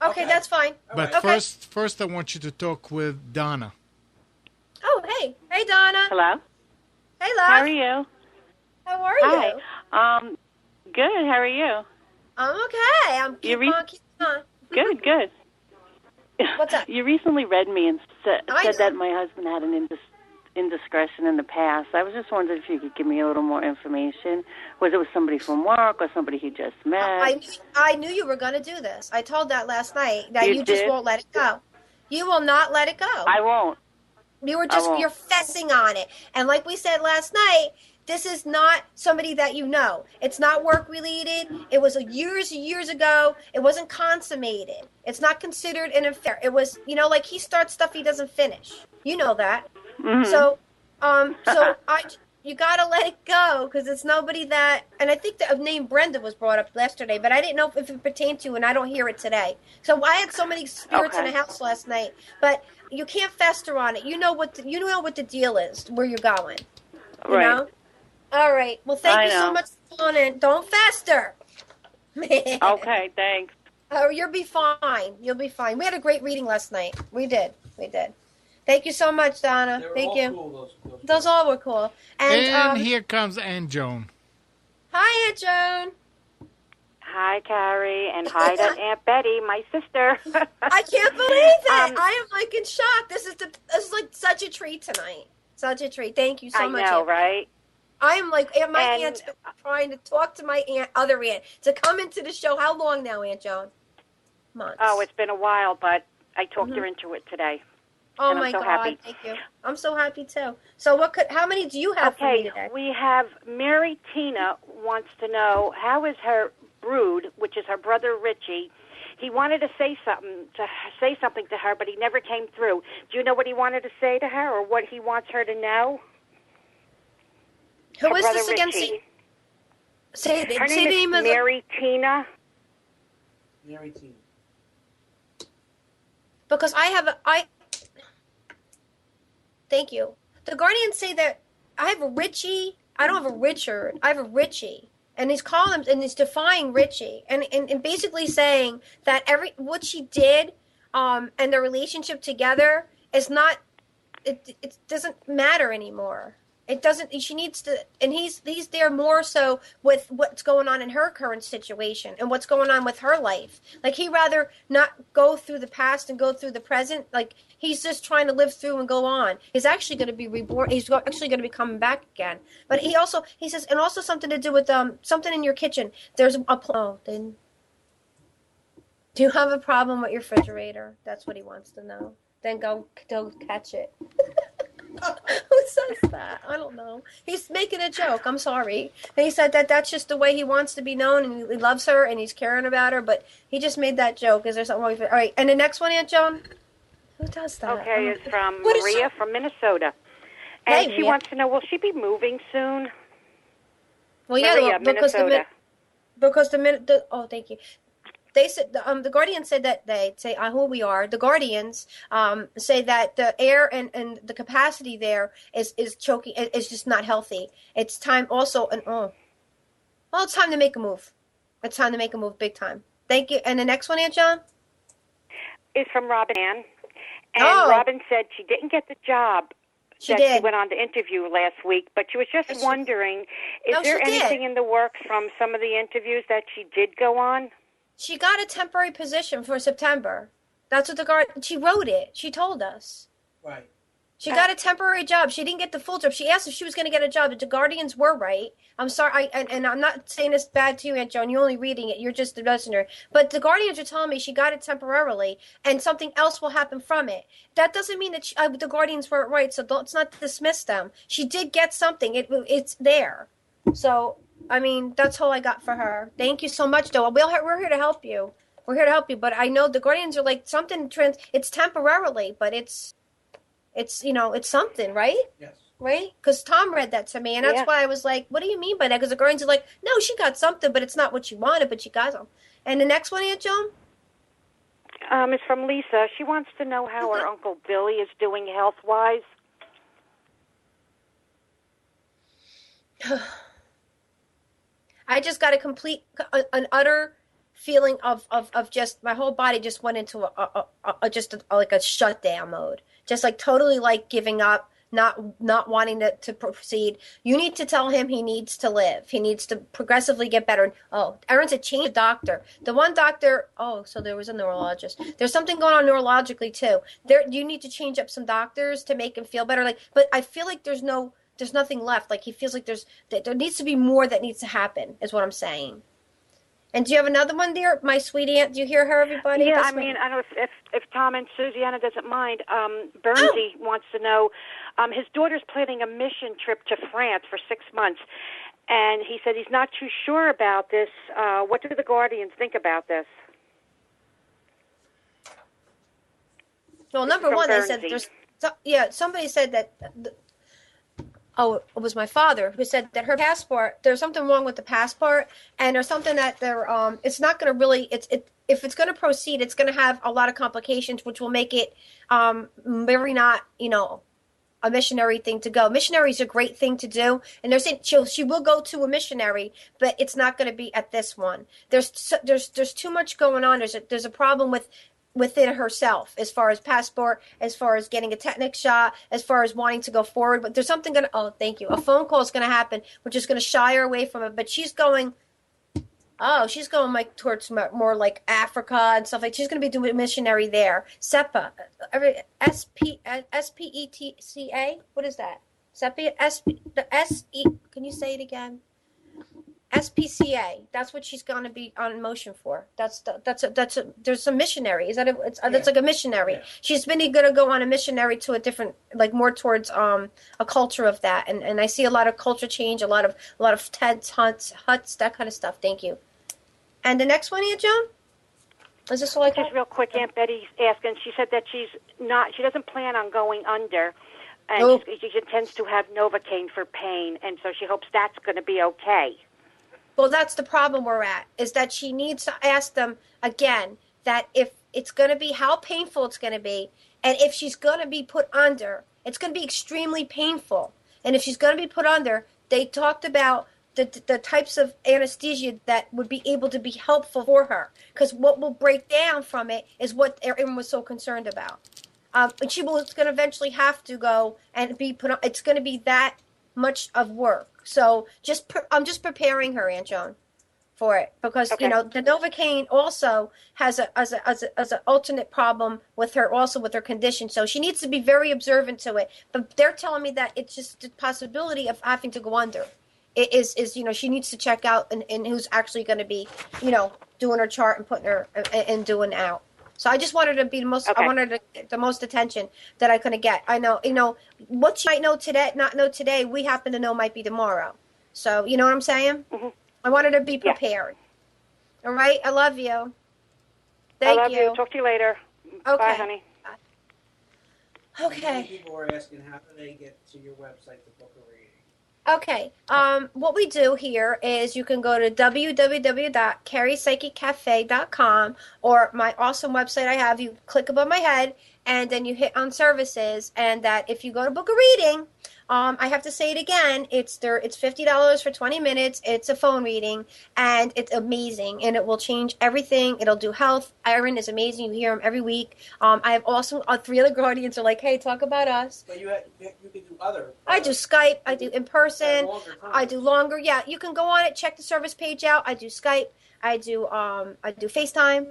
Okay, that's fine.
But first I want you to talk with Donna.
Oh, hey. Hey, Donna.
Hello.
Hey, love.
How are you?
How are you?
Hi. Good. How are you?
I'm okay. I'm keep on.
Good.
What's up?
You recently read me and said that my husband had an indiscretion in the past. I was just wondering if you could give me a little more information. Was it with somebody from work or somebody he just met?
I knew you were going to do this. I told that last night that you just won't let it go. You will not let it go.
I won't.
You're fessing on it. And like we said last night, this is not somebody that you know. It's not work related. It was years ago. It wasn't consummated. It's not considered an affair. It was, like he starts stuff he doesn't finish. You know that.
Mm-hmm.
So you gotta let it go because it's nobody that. And I think the name Brenda was brought up yesterday, but I didn't know if it pertained to, and I don't hear it today. So I had so many spirits in the house last night, but you can't fester on it. You know what the deal is, where you're going. You know? All right. Well, thank you so much for calling. Don't fester.
Okay, thanks.
Oh, you'll be fine. You'll be fine. We had a great reading last night. We did. Thank you so much, Donna. Thank you.
Cool,
those all were cool.
And here comes Aunt Joan.
Hi, Aunt Joan.
Hi, Carrie, and hi to Aunt Betty, my sister.
I can't believe it. I am like in shock. This is like such a treat tonight. Such a treat. Thank you so much.
I know,
Aunt.
right?
I am like my aunt's been trying to talk to my other aunt to come into the show. How long now, Aunt Joan? Months.
Oh, it's been a while, but I talked her into it today.
Oh
and
my
I'm so
God!
happy.
Thank you. I'm so happy too. So how many do you have for me today?
We have Mary Tina wants to know how is her brood, which is her brother Richie. He wanted to say something to her, but he never came through. Do you know what he wanted to say to her, or what he wants her to know?
Who is this again? Say the name of
Mary Tina.
Mary Tina.
Because thank you. The Guardians say that I have a Richie. I don't have a Richard. I have a Richie. And he's calling him, and he's defying Richie. And basically saying that what she did and their relationship together is not, it doesn't matter anymore. It doesn't. She needs to, and he's there more so with what's going on in her current situation and what's going on with her life. Like he'd rather not go through the past and go through the present. Like he's just trying to live through and go on. He's actually going to be reborn. He's actually going to be coming back again. But he says, and also something to do with something in your kitchen. There's then. Do you have a problem with your refrigerator? That's what he wants to know. Then go catch it. Who says that? I don't know. He's making a joke. I'm sorry. And he said that's just the way he wants to be known, and he loves her, and he's caring about her, but he just made that joke. Is there something wrong with it? All right, and the next one, Aunt Joan? Who does that?
Okay, it's from Maria from Minnesota. And she wants to know, will she be moving soon?
Well, yeah,
Maria, Minnesota.
Thank you. They said the Guardians said that they say who we are. The Guardians say that the air and the capacity there is choking. It's just not healthy. It's time also it's time to make a move. It's time to make a move, big time. Thank you. And the next one, Aunt John,
is from Robin. And Robin said she didn't get the job. She went on to interview last week, but she was just wondering, is there anything in the works from some of the interviews that she did go on?
She got a temporary position for September. That's what she wrote it. She told us.
Right.
She got a temporary job. She didn't get the full job. She asked if she was going to get a job. The Guardians were right. I'm sorry, and I'm not saying this bad to you, Aunt Joan. You're only reading it. You're just the listener. But the Guardians are telling me she got it temporarily, and something else will happen from it. That doesn't mean that the Guardians weren't right, so let's not dismiss them. She did get something. It's there. So... I mean, that's all I got for her. Thank you so much, though. We're here to help you. We're here to help you. But I know the Guardians are like something it's temporarily, but it's something, right?
Yes.
Right? Because Tom read that to me, and that's why I was like, what do you mean by that? Because the Guardians are like, no, she got something, but it's not what she wanted, but she got them. And the next one, Aunt Joan?
It's from Lisa. She wants to know how her Uncle Billy is doing health-wise.
I just got an utter feeling of just my whole body just went into like a shutdown mode, just like totally like giving up, not wanting to proceed. You need to tell him he needs to live. He needs to progressively get better. Oh, Erin said change the doctor. The one doctor. Oh, so there was a neurologist. There's something going on neurologically too. You need to change up some doctors to make him feel better. But I feel like there's nothing left. Like he feels like there needs to be more that needs to happen, is what I'm saying. And do you have another one, dear? My sweet aunt, do you hear her, everybody?
Yeah, I don't know if Tom and Susanna doesn't mind. Bernsey wants to know, his daughter's planning a mission trip to France for 6 months, and he said he's not too sure about this. What do the Guardians think about this?
Well, number one, they said somebody said that... it was my father who said that her passport, there's something wrong with the passport, and there's something that it's not going to really, if it's going to proceed, it's going to have a lot of complications, which will make it very not, a missionary thing to go. Missionary is a great thing to do, and they're saying she will go to a missionary, but it's not going to be at this one. There's too much going on. There's a problem within herself, as far as passport, as far as getting a tetanus shot, as far as wanting to go forward. But there's something thank you. A phone call is going to happen, which is going to shy her away from it. But she's going like towards more like Africa and stuff. Like she's going to be doing missionary there. SEPA, SPETCA. What is that? SEPA, Can you say it again? SPCA. That's what she's going to be on motion for. There's a missionary. Is that that's like a missionary. Yeah. She's been going to go on a missionary to a different, like more towards a culture of that. And I see a lot of culture change, a lot of tents, huts, that kind of stuff. Thank you. And the next one, Aunt Joan? Is this all I can?
Just real quick, Aunt Betty's asking. She said that she doesn't plan on going under, and she intends to have Novocaine for pain, and so she hopes that's going to be okay.
Well, that's the problem we're at, is that she needs to ask them again that if it's going to be, how painful it's going to be, and if she's going to be put under, it's going to be extremely painful. And if she's going to be put under, they talked about the types of anesthesia that would be able to be helpful for her, because what will break down from it is what everyone was so concerned about. And she was going to eventually have to go and be put on. It's going to be that much of work. So I'm just preparing her, Aunt Joan, for it, because the Novocaine also has an alternate problem with her, also with her condition. So she needs to be very observant to it. But they're telling me that it's just a possibility of having to go under. It is she needs to check out and who's actually going to be doing her chart and putting her and doing out. So I just wanted to be the most. I wanted to get the most attention that I could get. I know what she might know today, not know today. We happen to know might be tomorrow. So you know what I'm saying? Mm-hmm. I wanted to be prepared. Yeah. All right. I love you. Thank you.
I love you. Talk to you later.
Okay.
Bye, honey.
Okay.
Many people were asking how do they get to your website to book a reading.
Okay. What we do here is you can go to www.carriepsychiccafe.com, or my awesome website I have. You click above my head, and then you hit on services, and that if you go to book a reading, I have to say it again. It's $50 for 20 minutes. It's a phone reading, and it's amazing, and it will change everything. It'll do health. Aaron is amazing. You hear him every week. I have also 3 other guardians are like, hey, talk about us.
But you can do other.
I do Skype. I do in person. I do longer. Yeah, you can go on it. Check the service page out. I do Skype. I do FaceTime.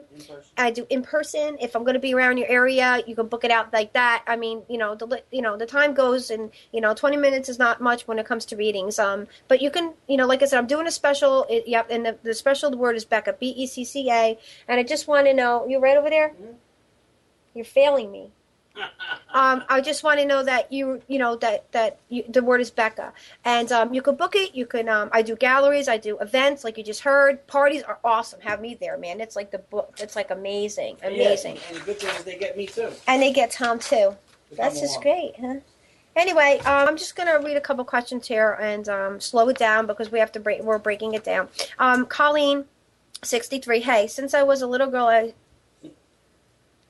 I do in person. If I'm going to be around your area, you can book it out like that. I mean, the time goes, and 20 minutes is not much when it comes to readings. But you can, like I said, I'm doing a special. And the special word is Becca, BECCA. And I just want to know, you right over there? Mm-hmm. You're failing me. I just want to know that the word is Becca, and you can book it. You can. I do galleries. I do events, like you just heard. Parties are awesome. Have me there, man. It's like the book. It's like amazing.
Yeah, and the good thing is they get me too.
And they get Tom too. That's just great, huh? Anyway, I'm just gonna read a couple questions here and slow it down because we have to break. We're breaking it down. Colleen, 63. Hey, since I was a little girl,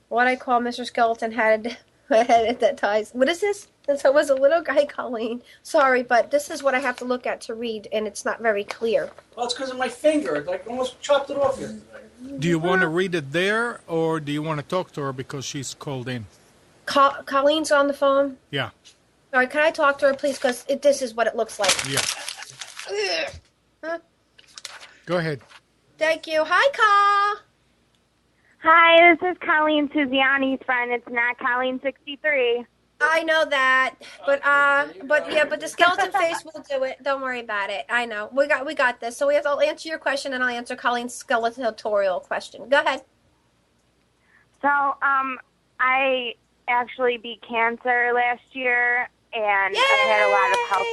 what I call Mr. Skeleton had at that time. What is this? Since I was a little guy, Colleen. Sorry, but this is what I have to look at to read, and it's not very clear.
Well, it's because of my finger. It almost chopped it off yesterday.
Do you want to read it there, or do you want to talk to her because she's called in?
Colleen's on the phone?
Yeah.
All right, can I talk to her, please? Because this is what it looks like.
Yeah.
Huh?
Go ahead.
Thank you. Hi, Ka.
Hi, this is Colleen Suziani's friend. It's not Colleen 63.
I know that, but the skeleton face will do it. Don't worry about it. I know we got this. So I'll answer your question, and I'll answer Colleen's skeletal question. Go ahead.
So I actually beat cancer last year, and
Yay!
I've had a lot of health.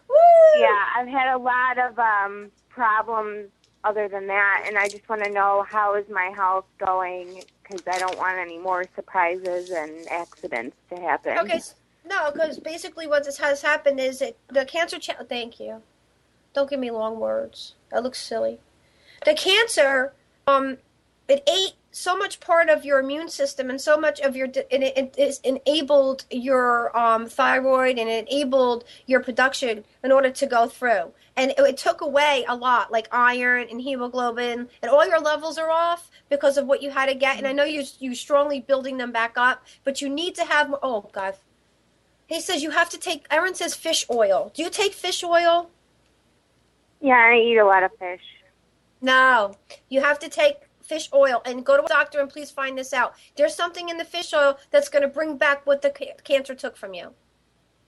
Woo!
Yeah, I've had a lot of problems. Other than that, and I just want to know how is my health going, because I don't want any more surprises and accidents to happen.
Okay, no, because basically what this has happened is the cancer. Thank you. Don't give me long words. That looks silly. The cancer, it ate so much part of your immune system, and so much of it enabled your thyroid, and it enabled your production in order to go through. And it took away a lot, like iron and hemoglobin, and all your levels are off because of what you had to get. And I know you're strongly building them back up, but you need to have more. Oh, God. He says you have to take, Aaron says fish oil. Do you take fish oil?
Yeah, I eat a lot of fish.
No. You have to take fish oil, and go to a doctor and please find this out. There's something in the fish oil that's going to bring back what the cancer took from you.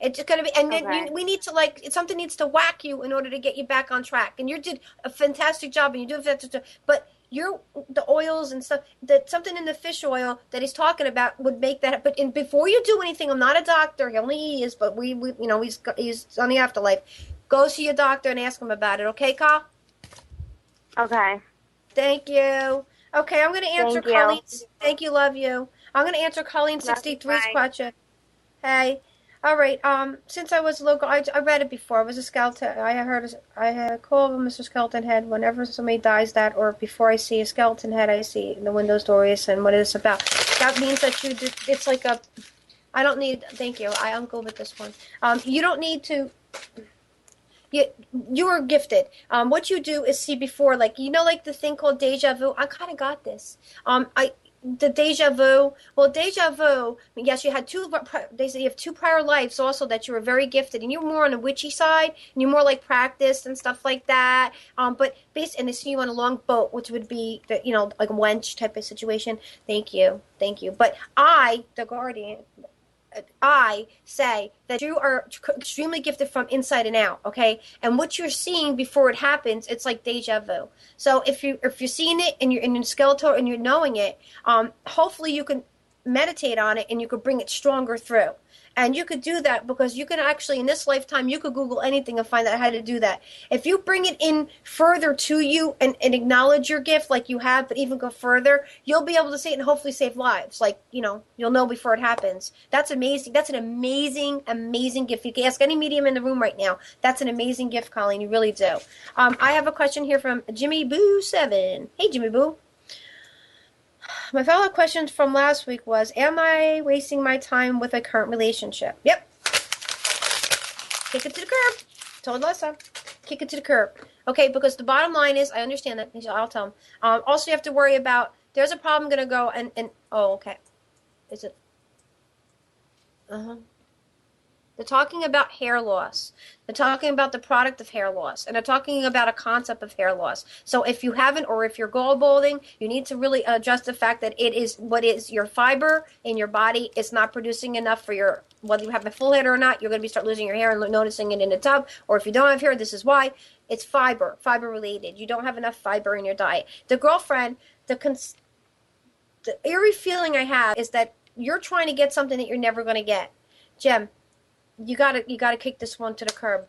It's going to be, and then we need to something needs to whack you in order to get you back on track. And you did a fantastic job, and you do a fantastic job. But the oils and stuff, that something in the fish oil that he's talking about would make that. But before you do anything, I'm not a doctor. He is, but we he's on the afterlife. Go see your doctor and ask him about it. Okay, Ka?
Okay.
Thank you. Okay, I'm going to answer Colleen. Thank you, love you. I'm going to answer Colleen 63's question. Hey. All right. Since I was local, I read it before. I was a skeleton. I had a call of a Mr. Skeleton Head. Whenever somebody dies, that or before I see a skeleton head, I see the windows doors and what it's about. That means that you did. It's like a. I don't need. Thank you. I'm good with this one. You don't need to. You are gifted. What you do is see before, like the thing called deja vu. I kind of got this. the deja vu. Well, deja vu. Yes, you had two. They say you have two prior lives also that you were very gifted, and you're more on the witchy side, and you're more like practiced and stuff like that. But and they see you on a long boat, which would be the like a wench type of situation. Thank you. But I, the guardian, I say that you are extremely gifted from inside and out, okay? And what you're seeing before it happens, it's like deja vu. So if you're seeing it and you're in skeletal and you're knowing it, hopefully you can meditate on it and you could bring it stronger through. And you could do that because you can actually, in this lifetime, you could Google anything and find out how to do that. If you bring it in further to you and acknowledge your gift like you have, but even go further, you'll be able to see it and hopefully save lives. Like, you'll know before it happens. That's amazing. That's an amazing, amazing gift. You can ask any medium in the room right now. That's an amazing gift, Colleen. You really do. I have a question here from Jimmy Boo 7. Hey, Jimmy Boo. My follow-up question from last week was, am I wasting my time with a current relationship? Yep. Kick it to the curb. Told Lessa. Kick it to the curb. Okay, because the bottom line is, I understand that. I'll tell him. Also, you have to worry about, there's a problem going to go and oh, okay. Is it? Uh-huh. They're talking about hair loss. They're talking about the product of hair loss. And they're talking about a concept of hair loss. So if you haven't, or if you're gall balding, you need to really adjust the fact that it is what is your fiber in your body is not producing enough for your, whether you have a full head or not, you're going to start losing your hair and noticing it in the tub. Or if you don't have hair, this is why. It's fiber related. You don't have enough fiber in your diet. The girlfriend, the eerie feeling I have is that you're trying to get something that you're never going to get. Jem, you gotta kick this one to the curb,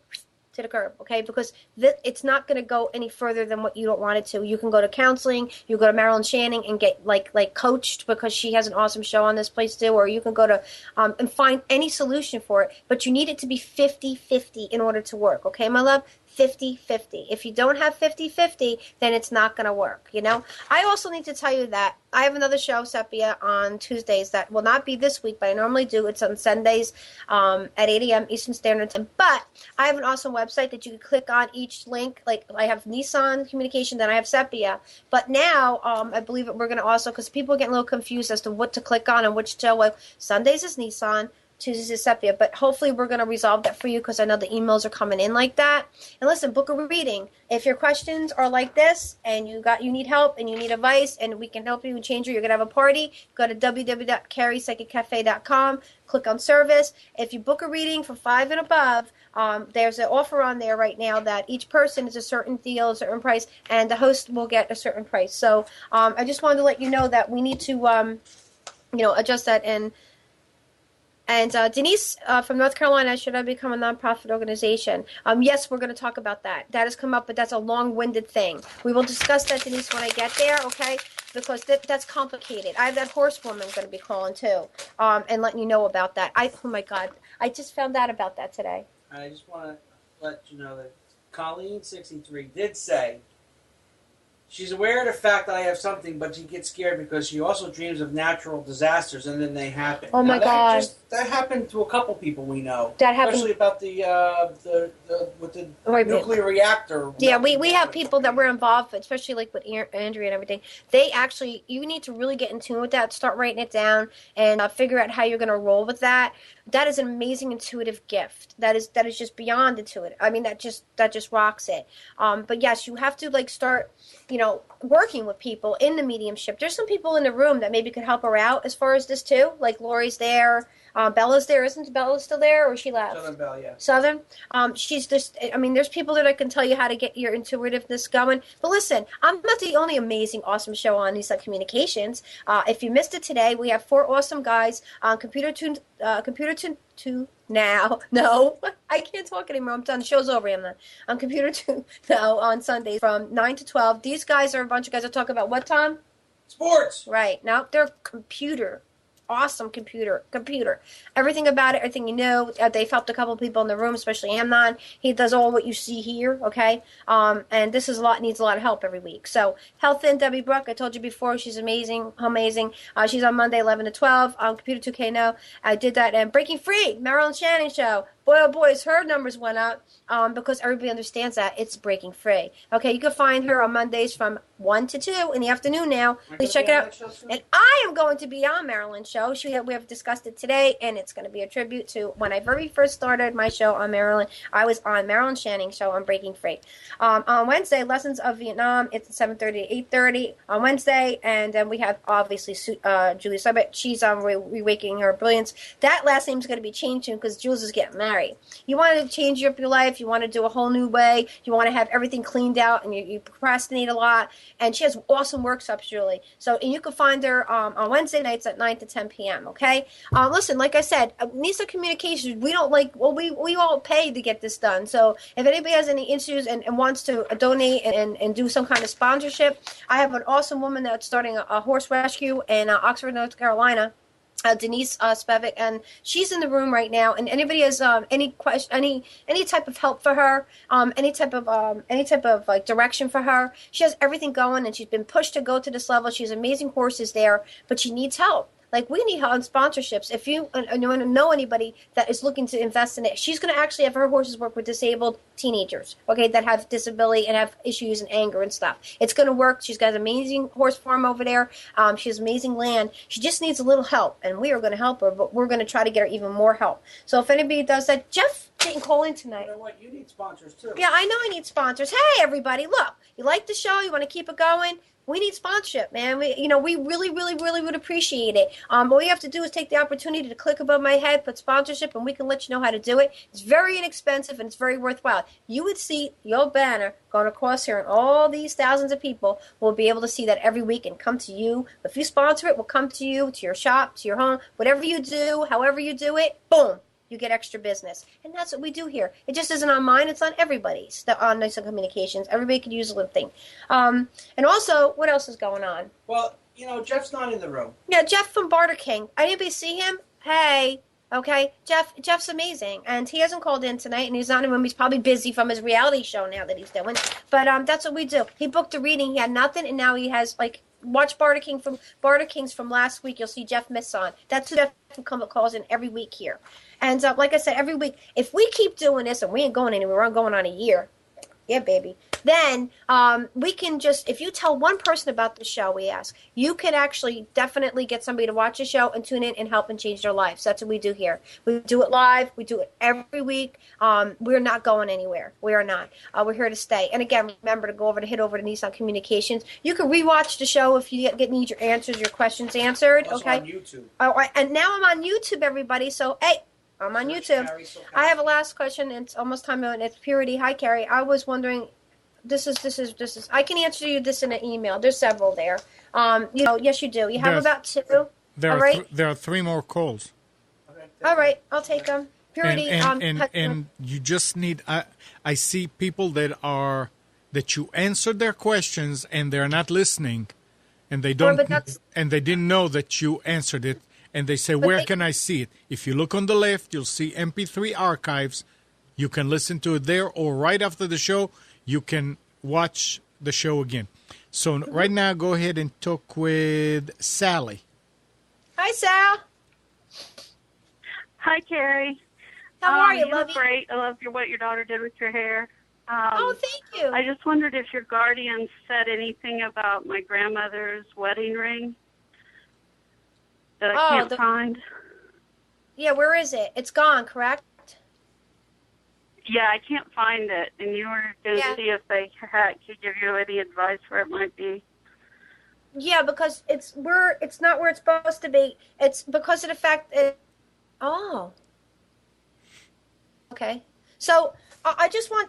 okay? Because it's not gonna go any further than what you don't want it to. You can go to counseling, you go to Marilyn Channing and get like coached because she has an awesome show on this place too, or you can go to and find any solution for it. But you need it to be 50-50 in order to work, okay, my love? 50-50. If you don't have 50-50, then it's not going to work, I also need to tell you that I have another show, Sepia, on Tuesdays that will not be this week, but I normally do. It's on Sundays at 8 a.m. Eastern Standard Time. But I have an awesome website that you can click on each link. Like I have Nissan Communication, then I have Sepia. But now I believe that we're going to also, because people are getting a little confused as to what to click on and which show. Well, Sundays is Nissan. Tuesdays is Sepia, but hopefully we're going to resolve that for you because I know the emails are coming in like that. And listen, book a reading. If your questions are like this and you need help and you need advice and we can help you and change you're going to have a party, go to www.carriepsychiccafe.com, click on service. If you book a reading for 5 and above, there's an offer on there right now that each person is a certain deal, a certain price, and the host will get a certain price. So I just wanted to let you know that we need to, adjust that. And Denise from North Carolina, should I become a nonprofit organization? Yes, we're going to talk about that. That has come up, but that's a long-winded thing. We will discuss that, Denise, when I get there, okay? Because that's complicated. I have that horsewoman going to be calling, too, and letting you know about that. Oh, my God. I just found out about that today.
I just want to let you know that Colleen63 did say she's aware of the fact that I have something, but she gets scared because she also dreams of natural disasters, and then they happen.
Oh, my God.
That happened to a couple people we know.
That happened.
Especially about the nuclear reactor.
Yeah, we have people that we're involved with, especially like with Andrea and everything. They actually, you need to really get in tune with that, start writing it down, and figure out how you're going to roll with that. That is an amazing intuitive gift. That is just beyond intuitive. I mean, that just rocks it. But yes, you have to start, working with people in the mediumship. There's some people in the room that maybe could help her out as far as this too. Like Lori's there. Bella's there. Isn't Bella still there, or she left?
Southern Belle, yeah.
Southern? She's just, there's people that I can tell you how to get your intuitiveness going. But listen, I'm not the only amazing, awesome show on these communications. If you missed it today, we have 4 awesome guys on Computer Tune now. No, I can't talk anymore. I'm done. The show's over. I'm done. On Computer Tune now on Sundays from 9 to 12. These guys are a bunch of guys that talk about what, Tom?
Sports.
Right. Now, they're computer. Awesome computer. Everything about it, everything you know. They've helped a couple of people in the room, especially Amnon. He does all what you see here, okay? And this is needs a lot of help every week. So, Health In, Debbie Brooke, I told you before, she's amazing. She's on Monday, 11 to 12. Computer 2K, no. I did that. And Breaking Free, Marilyn Channing Show. boy, oh boys, her numbers went up because everybody understands that it's breaking free. Okay, you can find her on Mondays from 1 to 2 in the afternoon now. Please check it out. And I am going to be on Marilyn's show. We have discussed it today, and it's going to be a tribute to when I very first started my show on Marilyn. I was on Marilyn Shanning's show on Breaking Free. On Wednesday, Lessons of Vietnam. It's 7:30 to 8:30 on Wednesday, and then we have obviously Julie Summit. She's on Rewaking Her Brilliance. That last name is going to be changed soon because Jules is getting married. You want to change up your life. You want to do a whole new way. You want to have everything cleaned out, and you procrastinate a lot. And she has awesome workshops, Julie. So and you can find her on Wednesday nights at 9 to 10 p.m., okay? Listen, like I said, Nisa Communications, we don't we all pay to get this done. So if anybody has any issues and wants to donate and do some kind of sponsorship, I have an awesome woman that's starting a horse rescue in Oxford, North Carolina. Denise Spevik, and she's in the room right now. And anybody has any question, any type of help for her, any type of like direction for her. She has everything going, and she's been pushed to go to this level. She has amazing horses there, but she needs help. Like, we need help on sponsorships. If you know anybody that is looking to invest in it, she's going to actually have her horses work with disabled teenagers, okay, that have disability and have issues and anger and stuff. It's going to work. She's got an amazing horse farm over there. She has amazing land. She just needs a little help, and we are going to help her, but we're going to try to get her even more help. So if anybody does that, Jeff didn't call in tonight.
You know what? You need sponsors, too.
Yeah, I know I need sponsors. Hey, everybody, look, you like the show? You want to keep it going? We need sponsorship, man. We really, really, really would appreciate it. All you have to do is take the opportunity to click above my head, put sponsorship, and we can let you know how to do it. It's very inexpensive, and it's very worthwhile. You would see your banner going across here, and all these thousands of people will be able to see that every week and come to you. If you sponsor it, we'll come to you, to your shop, to your home. Whatever you do, however you do it, boom. You get extra business. And that's what we do here. It just isn't on mine. It's on everybody's, on Nice Communications. Everybody could use a little thing. And also, what else is going on?
Well, Jeff's not in the room.
Yeah, Jeff from Barter King. Anybody see him? Hey. Okay. Jeff's amazing. And he hasn't called in tonight, and he's not in the room. He's probably busy from his reality show now that he's doing. But that's what we do. He booked a reading. He had nothing, and now he has, watch Barter Kings from last week. You'll see Jeff Miss on. That's who Jeff calls in every week here. And like I said, every week, if we keep doing this, and we ain't going anywhere, we're going on a year. Yeah, baby. Then we can just, if you tell one person about the show, we ask, you can actually definitely get somebody to watch the show and tune in and help and change their lives. That's what we do here. We do it live. We do it every week. We're not going anywhere. We are not. We're here to stay. And again, remember to head over to Nissan Communications. You can rewatch the show if you need your answers, your questions answered.
Also
okay.
On YouTube.
All right. And now I'm on YouTube, everybody. So, hey. I'm on YouTube. I have a last question. It's almost time, and it's Purity. Hi, Carrie. I was wondering, this is. I can answer you this in an email. There's several there. Yes, you do. You have about two.
There are 3 more calls.
All right, I'll take them. Purity.
And you just need. I see people that you answered their questions and they're not listening, and they don't, and they didn't know that you answered it. And they say, where can I see it? If you look on the left, you'll see MP3 archives. You can listen to it there, or right after the show, you can watch the show again. So right now, go ahead and talk with Sally.
Hi, Sal.
Hi, Carrie.
How are you,
You look great. I love what your daughter did with your hair.
Thank you.
I just wondered if your guardian said anything about my grandmother's wedding ring that I can't find.
Yeah, where is it? It's gone, correct?
Yeah, I can't find it. And you were going to see if they could give you any advice where it might be.
Yeah, because it's not where it's supposed to be. It's because of the fact that... Oh. Okay. So, I just want...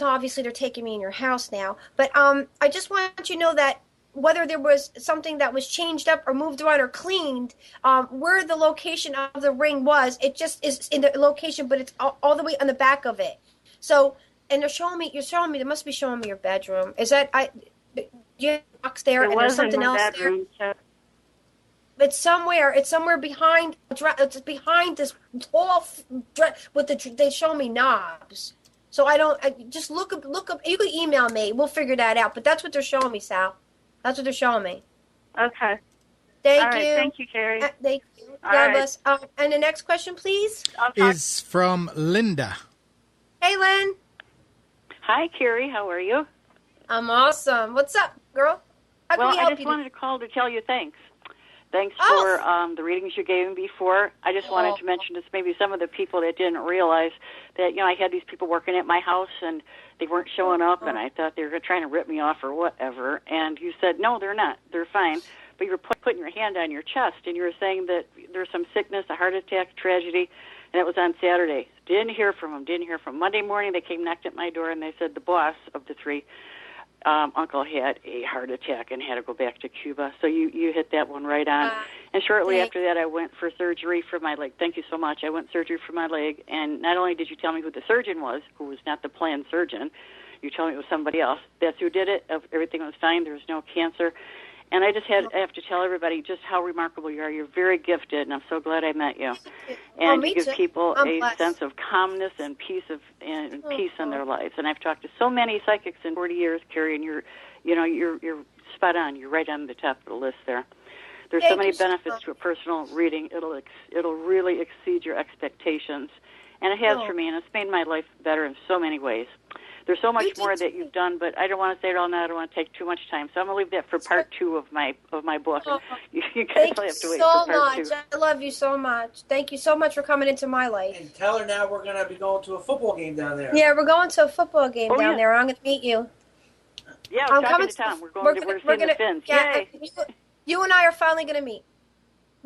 obviously, they're taking me in your house now. But I just want you to know that whether there was something that was changed up or moved around or cleaned, where the location of the ring was, it just is in the location, but it's all the way on the back of it. So, and you're showing me, they must be showing me your bedroom. Is that, do you have a box there and there's something else bedroom, there? It's somewhere behind, it's behind this tall, they show me knobs. So just look up, you can email me, we'll figure that out, but that's what they're showing me, Sal. That's what they're showing me.
Okay.
Thank you.
Thank you, Carrie.
Thank you. God bless. And the next question, please.
Is from Linda.
Hey, Lynn.
Hi, Carrie. How are you?
I'm awesome. What's up, girl? How can we help
I just wanted to call to tell you thanks. Thanks for the readings you gave me before. I just wanted to mention to maybe some of the people that didn't realize that, I had these people working at my house and they weren't showing up, and I thought they were trying to rip me off or whatever. And you said, no, they're not. They're fine. But you were putting your hand on your chest, and you were saying that there's some sickness, a heart attack, tragedy, and it was on Saturday. Didn't hear from them. Monday morning, they came, knocked at my door, and they said the boss of the three, Uncle had a heart attack and had to go back to Cuba. So you hit that one right on. And shortly after that, I went for surgery for my leg. Thank you so much. I went surgery for my leg, and not only did you tell me who the surgeon was, who was not the planned surgeon, you told me it was somebody else. That's who did it. Everything was fine. There was no cancer. And I have to tell everybody just how remarkable you are. You're very gifted, and I'm so glad I met you. And you give people a sense of calmness and peace in their lives. And I've talked to so many psychics in 40 years, Carrie, and you're spot on. You're right on the top of the list there. There's so many benefits to a personal reading. It'll really exceed your expectations, and it has for me, and it's made my life better in so many ways. There's so much more that you've done, but I don't want to say it all now. I don't want to take too much time, so I'm going to leave that for part 2 of my book. You guys will have to wait for part 2.
I love you so much. Thank you so much for coming into my life.
And tell her now we're going to be going to a football game down there.
Yeah, we're going to a football game down there. I'm going to meet you.
Yeah, I'm coming to town. We're seeing the Finns.
Yeah, you and I are finally going to meet.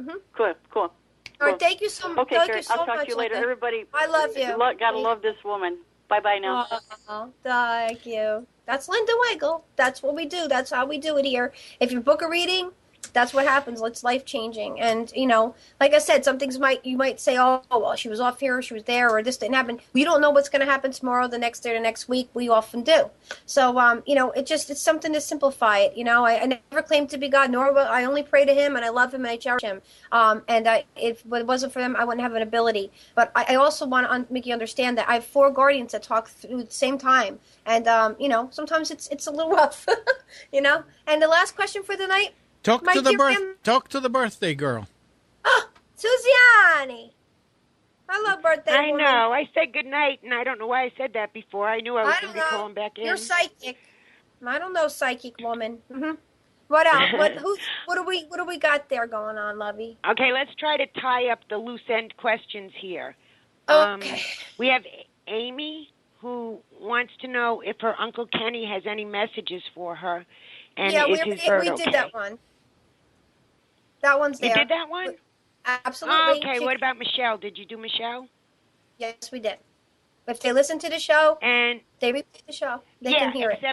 Mm-hmm.
Cool.
All right, thank you so much.
Okay, Carrie, I'll talk to you later. Everybody,
I love you.
Gotta love this woman. Bye-bye now.
Oh, thank you. That's Linda Wiggle. That's what we do. That's how we do it here. If you book a reading, that's what happens. It's life-changing. And, like I said, some things you might say, oh, well, she was off here, or she was there, or this didn't happen. We don't know what's going to happen tomorrow, the next day, or the next week. We often do. So, it's something to simplify it. I never claim to be God, nor will I only pray to him, and I love him, and I cherish him. If it wasn't for them, I wouldn't have an ability. But I also want to make you understand that I have 4 guardians that talk through at the same time. And, sometimes it's a little rough, And the last question for the night.
Talk to the birthday girl.
Oh, Susiani. Hello, birthday
I
woman.
know. I said good night, and I don't know why I said that before. I knew I was going to be calling back in.
You're psychic. I don't know, psychic woman. Mm-hmm. What else? What do we got there going on, lovey?
Okay, let's try to tie up the loose end questions here.
Okay.
We have Amy, who wants to know if her Uncle Kenny has any messages for her, and
yeah,
is his bird
we did that one. That one's there.
You did that one?
Absolutely.
Okay, what about Michelle? Did you do Michelle?
Yes, we did. If they listen to the show
and
they replay the show, they can hear
it.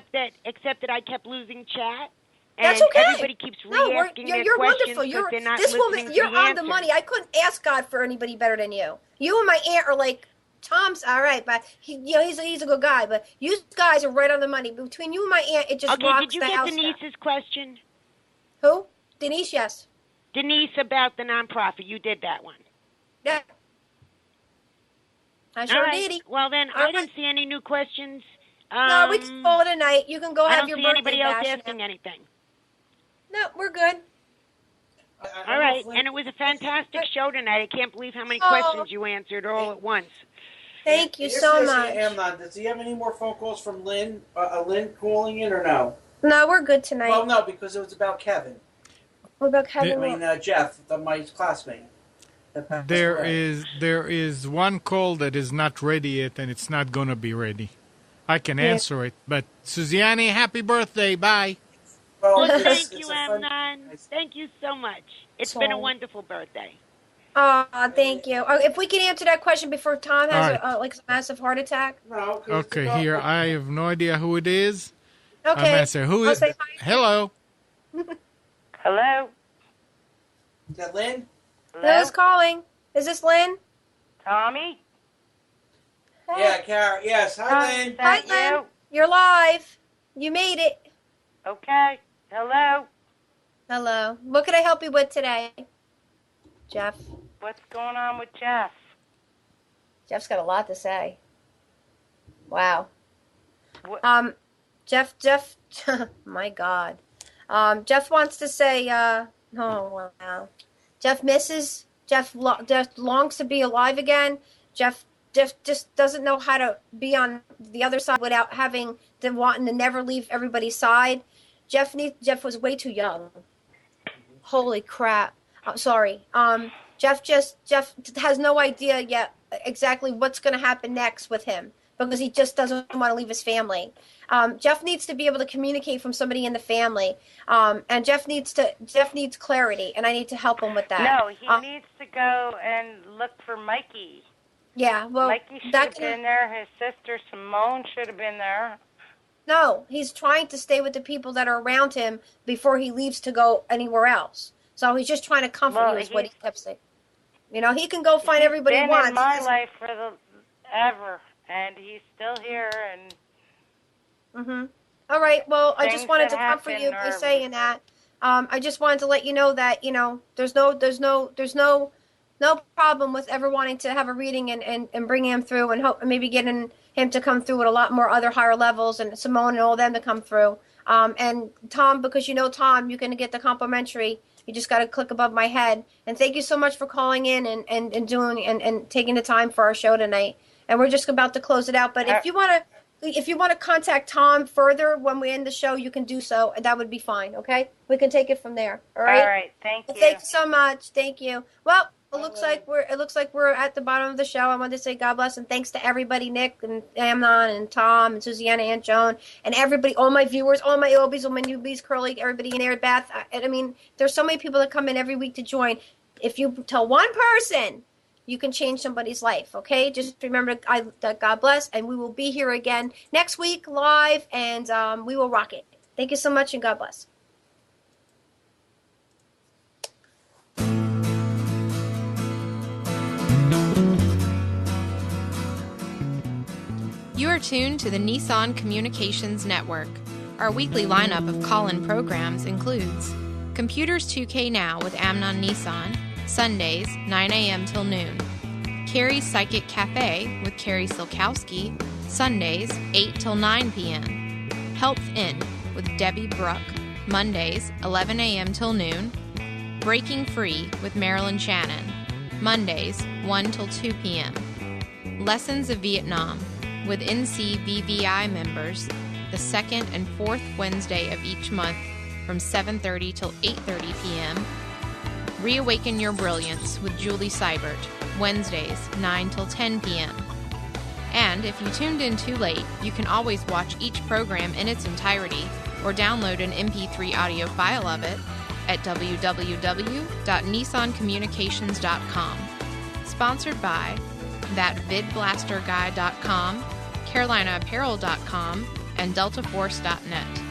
Except that I kept losing chat. And
that's okay.
Everybody keeps re-asking their
you're
questions
wonderful.
they're not
this
listening
woman, you're
to the
on
answers.
the money. I couldn't ask God for anybody better than you. You and my aunt are like, Tom's all right, but he's a good guy. But you guys are right on the money. Between you and my aunt, it just rocks the house.
Okay, did you get Denise's question?
Who? Denise, yes.
Denise about the nonprofit. You did that one.
Yeah. I sure did.
Well, then, I didn't see any new questions.
No, we can call it a night. You can go have your birthday
I don't see anybody else
bash
asking anything.
No, we're good.
All right, and it was a fantastic show tonight. I can't believe how many questions you answered all at once.
Thank you so much.
Amnon, does he have any more phone calls from Lynn? Lynn calling in or no?
No, we're good tonight.
Well, no, because it was about Kevin.
What about Kevin?
I mean, Jeff, my classmate.
There is one call that is not ready yet, and it's not going to be ready. I can answer it, but Susiani, happy birthday. Bye.
Well, thank you, Amnon. Thank you so much. It's been a wonderful birthday.
Oh, thank you. If we can answer that question before Tom has a massive heart attack.
No.
Okay, here. I have no idea who it is.
Okay.
I'm going to say, who is it? Hello.
Hello.
Is that Lynn?
Who's calling? Is this Lynn?
Tommy?
Hey. Yeah, Carrie. Yes. Hi, Lynn.
Hi, Lynn. You're live. You made it.
Okay. Hello.
Hello. What can I help you with today? Jeff.
What's going on with Jeff?
Jeff's got a lot to say. Wow.
What?
Jeff, my God. Jeff wants to say, Oh, wow. Jeff longs to be alive again. Jeff just doesn't know how to be on the other side without having to wanting to never leave everybody's side. Jeff was way too young. Holy crap. I'm sorry. Jeff has no idea yet exactly what's going to happen next with him because he just doesn't want to leave his family. Jeff needs to be able to communicate from somebody in the family. And Jeff needs clarity, and I need to help him with that.
No, he needs to go and look for Mikey.
Yeah, well,
Mikey should have been there. His sister Simone should have been there.
No, he's trying to stay with the people that are around him before he leaves to go anywhere else. So he's just trying to comfort you, is what he kept saying. You know, he can go find everybody he wants.
He's been in my life ever, and he's still here. And
all right. Well, I just wanted to comfort you by saying that. I just wanted to let you know that there's no problem with ever wanting to have a reading and bringing him through and maybe getting him to come through with a lot more other higher levels and Simone and all them to come through. And Tom, because Tom, you're going to get the complimentary. You just got to click above my head. And thank you so much for calling in and doing and taking the time for our show tonight. And we're just about to close it out. But if you want to contact Tom further when we end the show, you can do so. And that would be fine. Okay, we can take it from there. All right.
All right. Thank you.
Thank you so much. Thank you. Well. It looks like we're at the bottom of the show. I wanted to say God bless and thanks to everybody, Nick and Amnon and Tom and Susanna and Joan and everybody, all my viewers, all my Obies, all my newbies, Curly, everybody in there, Beth. I mean, there's so many people that come in every week to join. If you tell one person, you can change somebody's life. Okay, just remember that God bless, and we will be here again next week live, and we will rock it. Thank you so much, and God bless.
You are tuned to the Nissan Communications Network. Our weekly lineup of call-in programs includes Computers 2K Now with Amnon Nissan, Sundays, 9 a.m. till noon. Carrie's Psychic Cafe with Carrie Silkowski, Sundays, 8 till 9 p.m. Health In with Debbie Bruck, Mondays, 11 a.m. till noon. Breaking Free with Marilyn Shannon, Mondays, 1 till 2 p.m. Lessons of Vietnam with NCVVI members the second and fourth Wednesday of each month from 7:30 till 8:30 p.m. Reawaken Your Brilliance with Julie Seibert, Wednesdays, 9 till 10 p.m. And if you tuned in too late, you can always watch each program in its entirety or download an MP3 audio file of it at www.nissancommunications.com. Sponsored by ThatVidBlasterGuy.com, CarolinaApparel.com, and DeltaForce.net.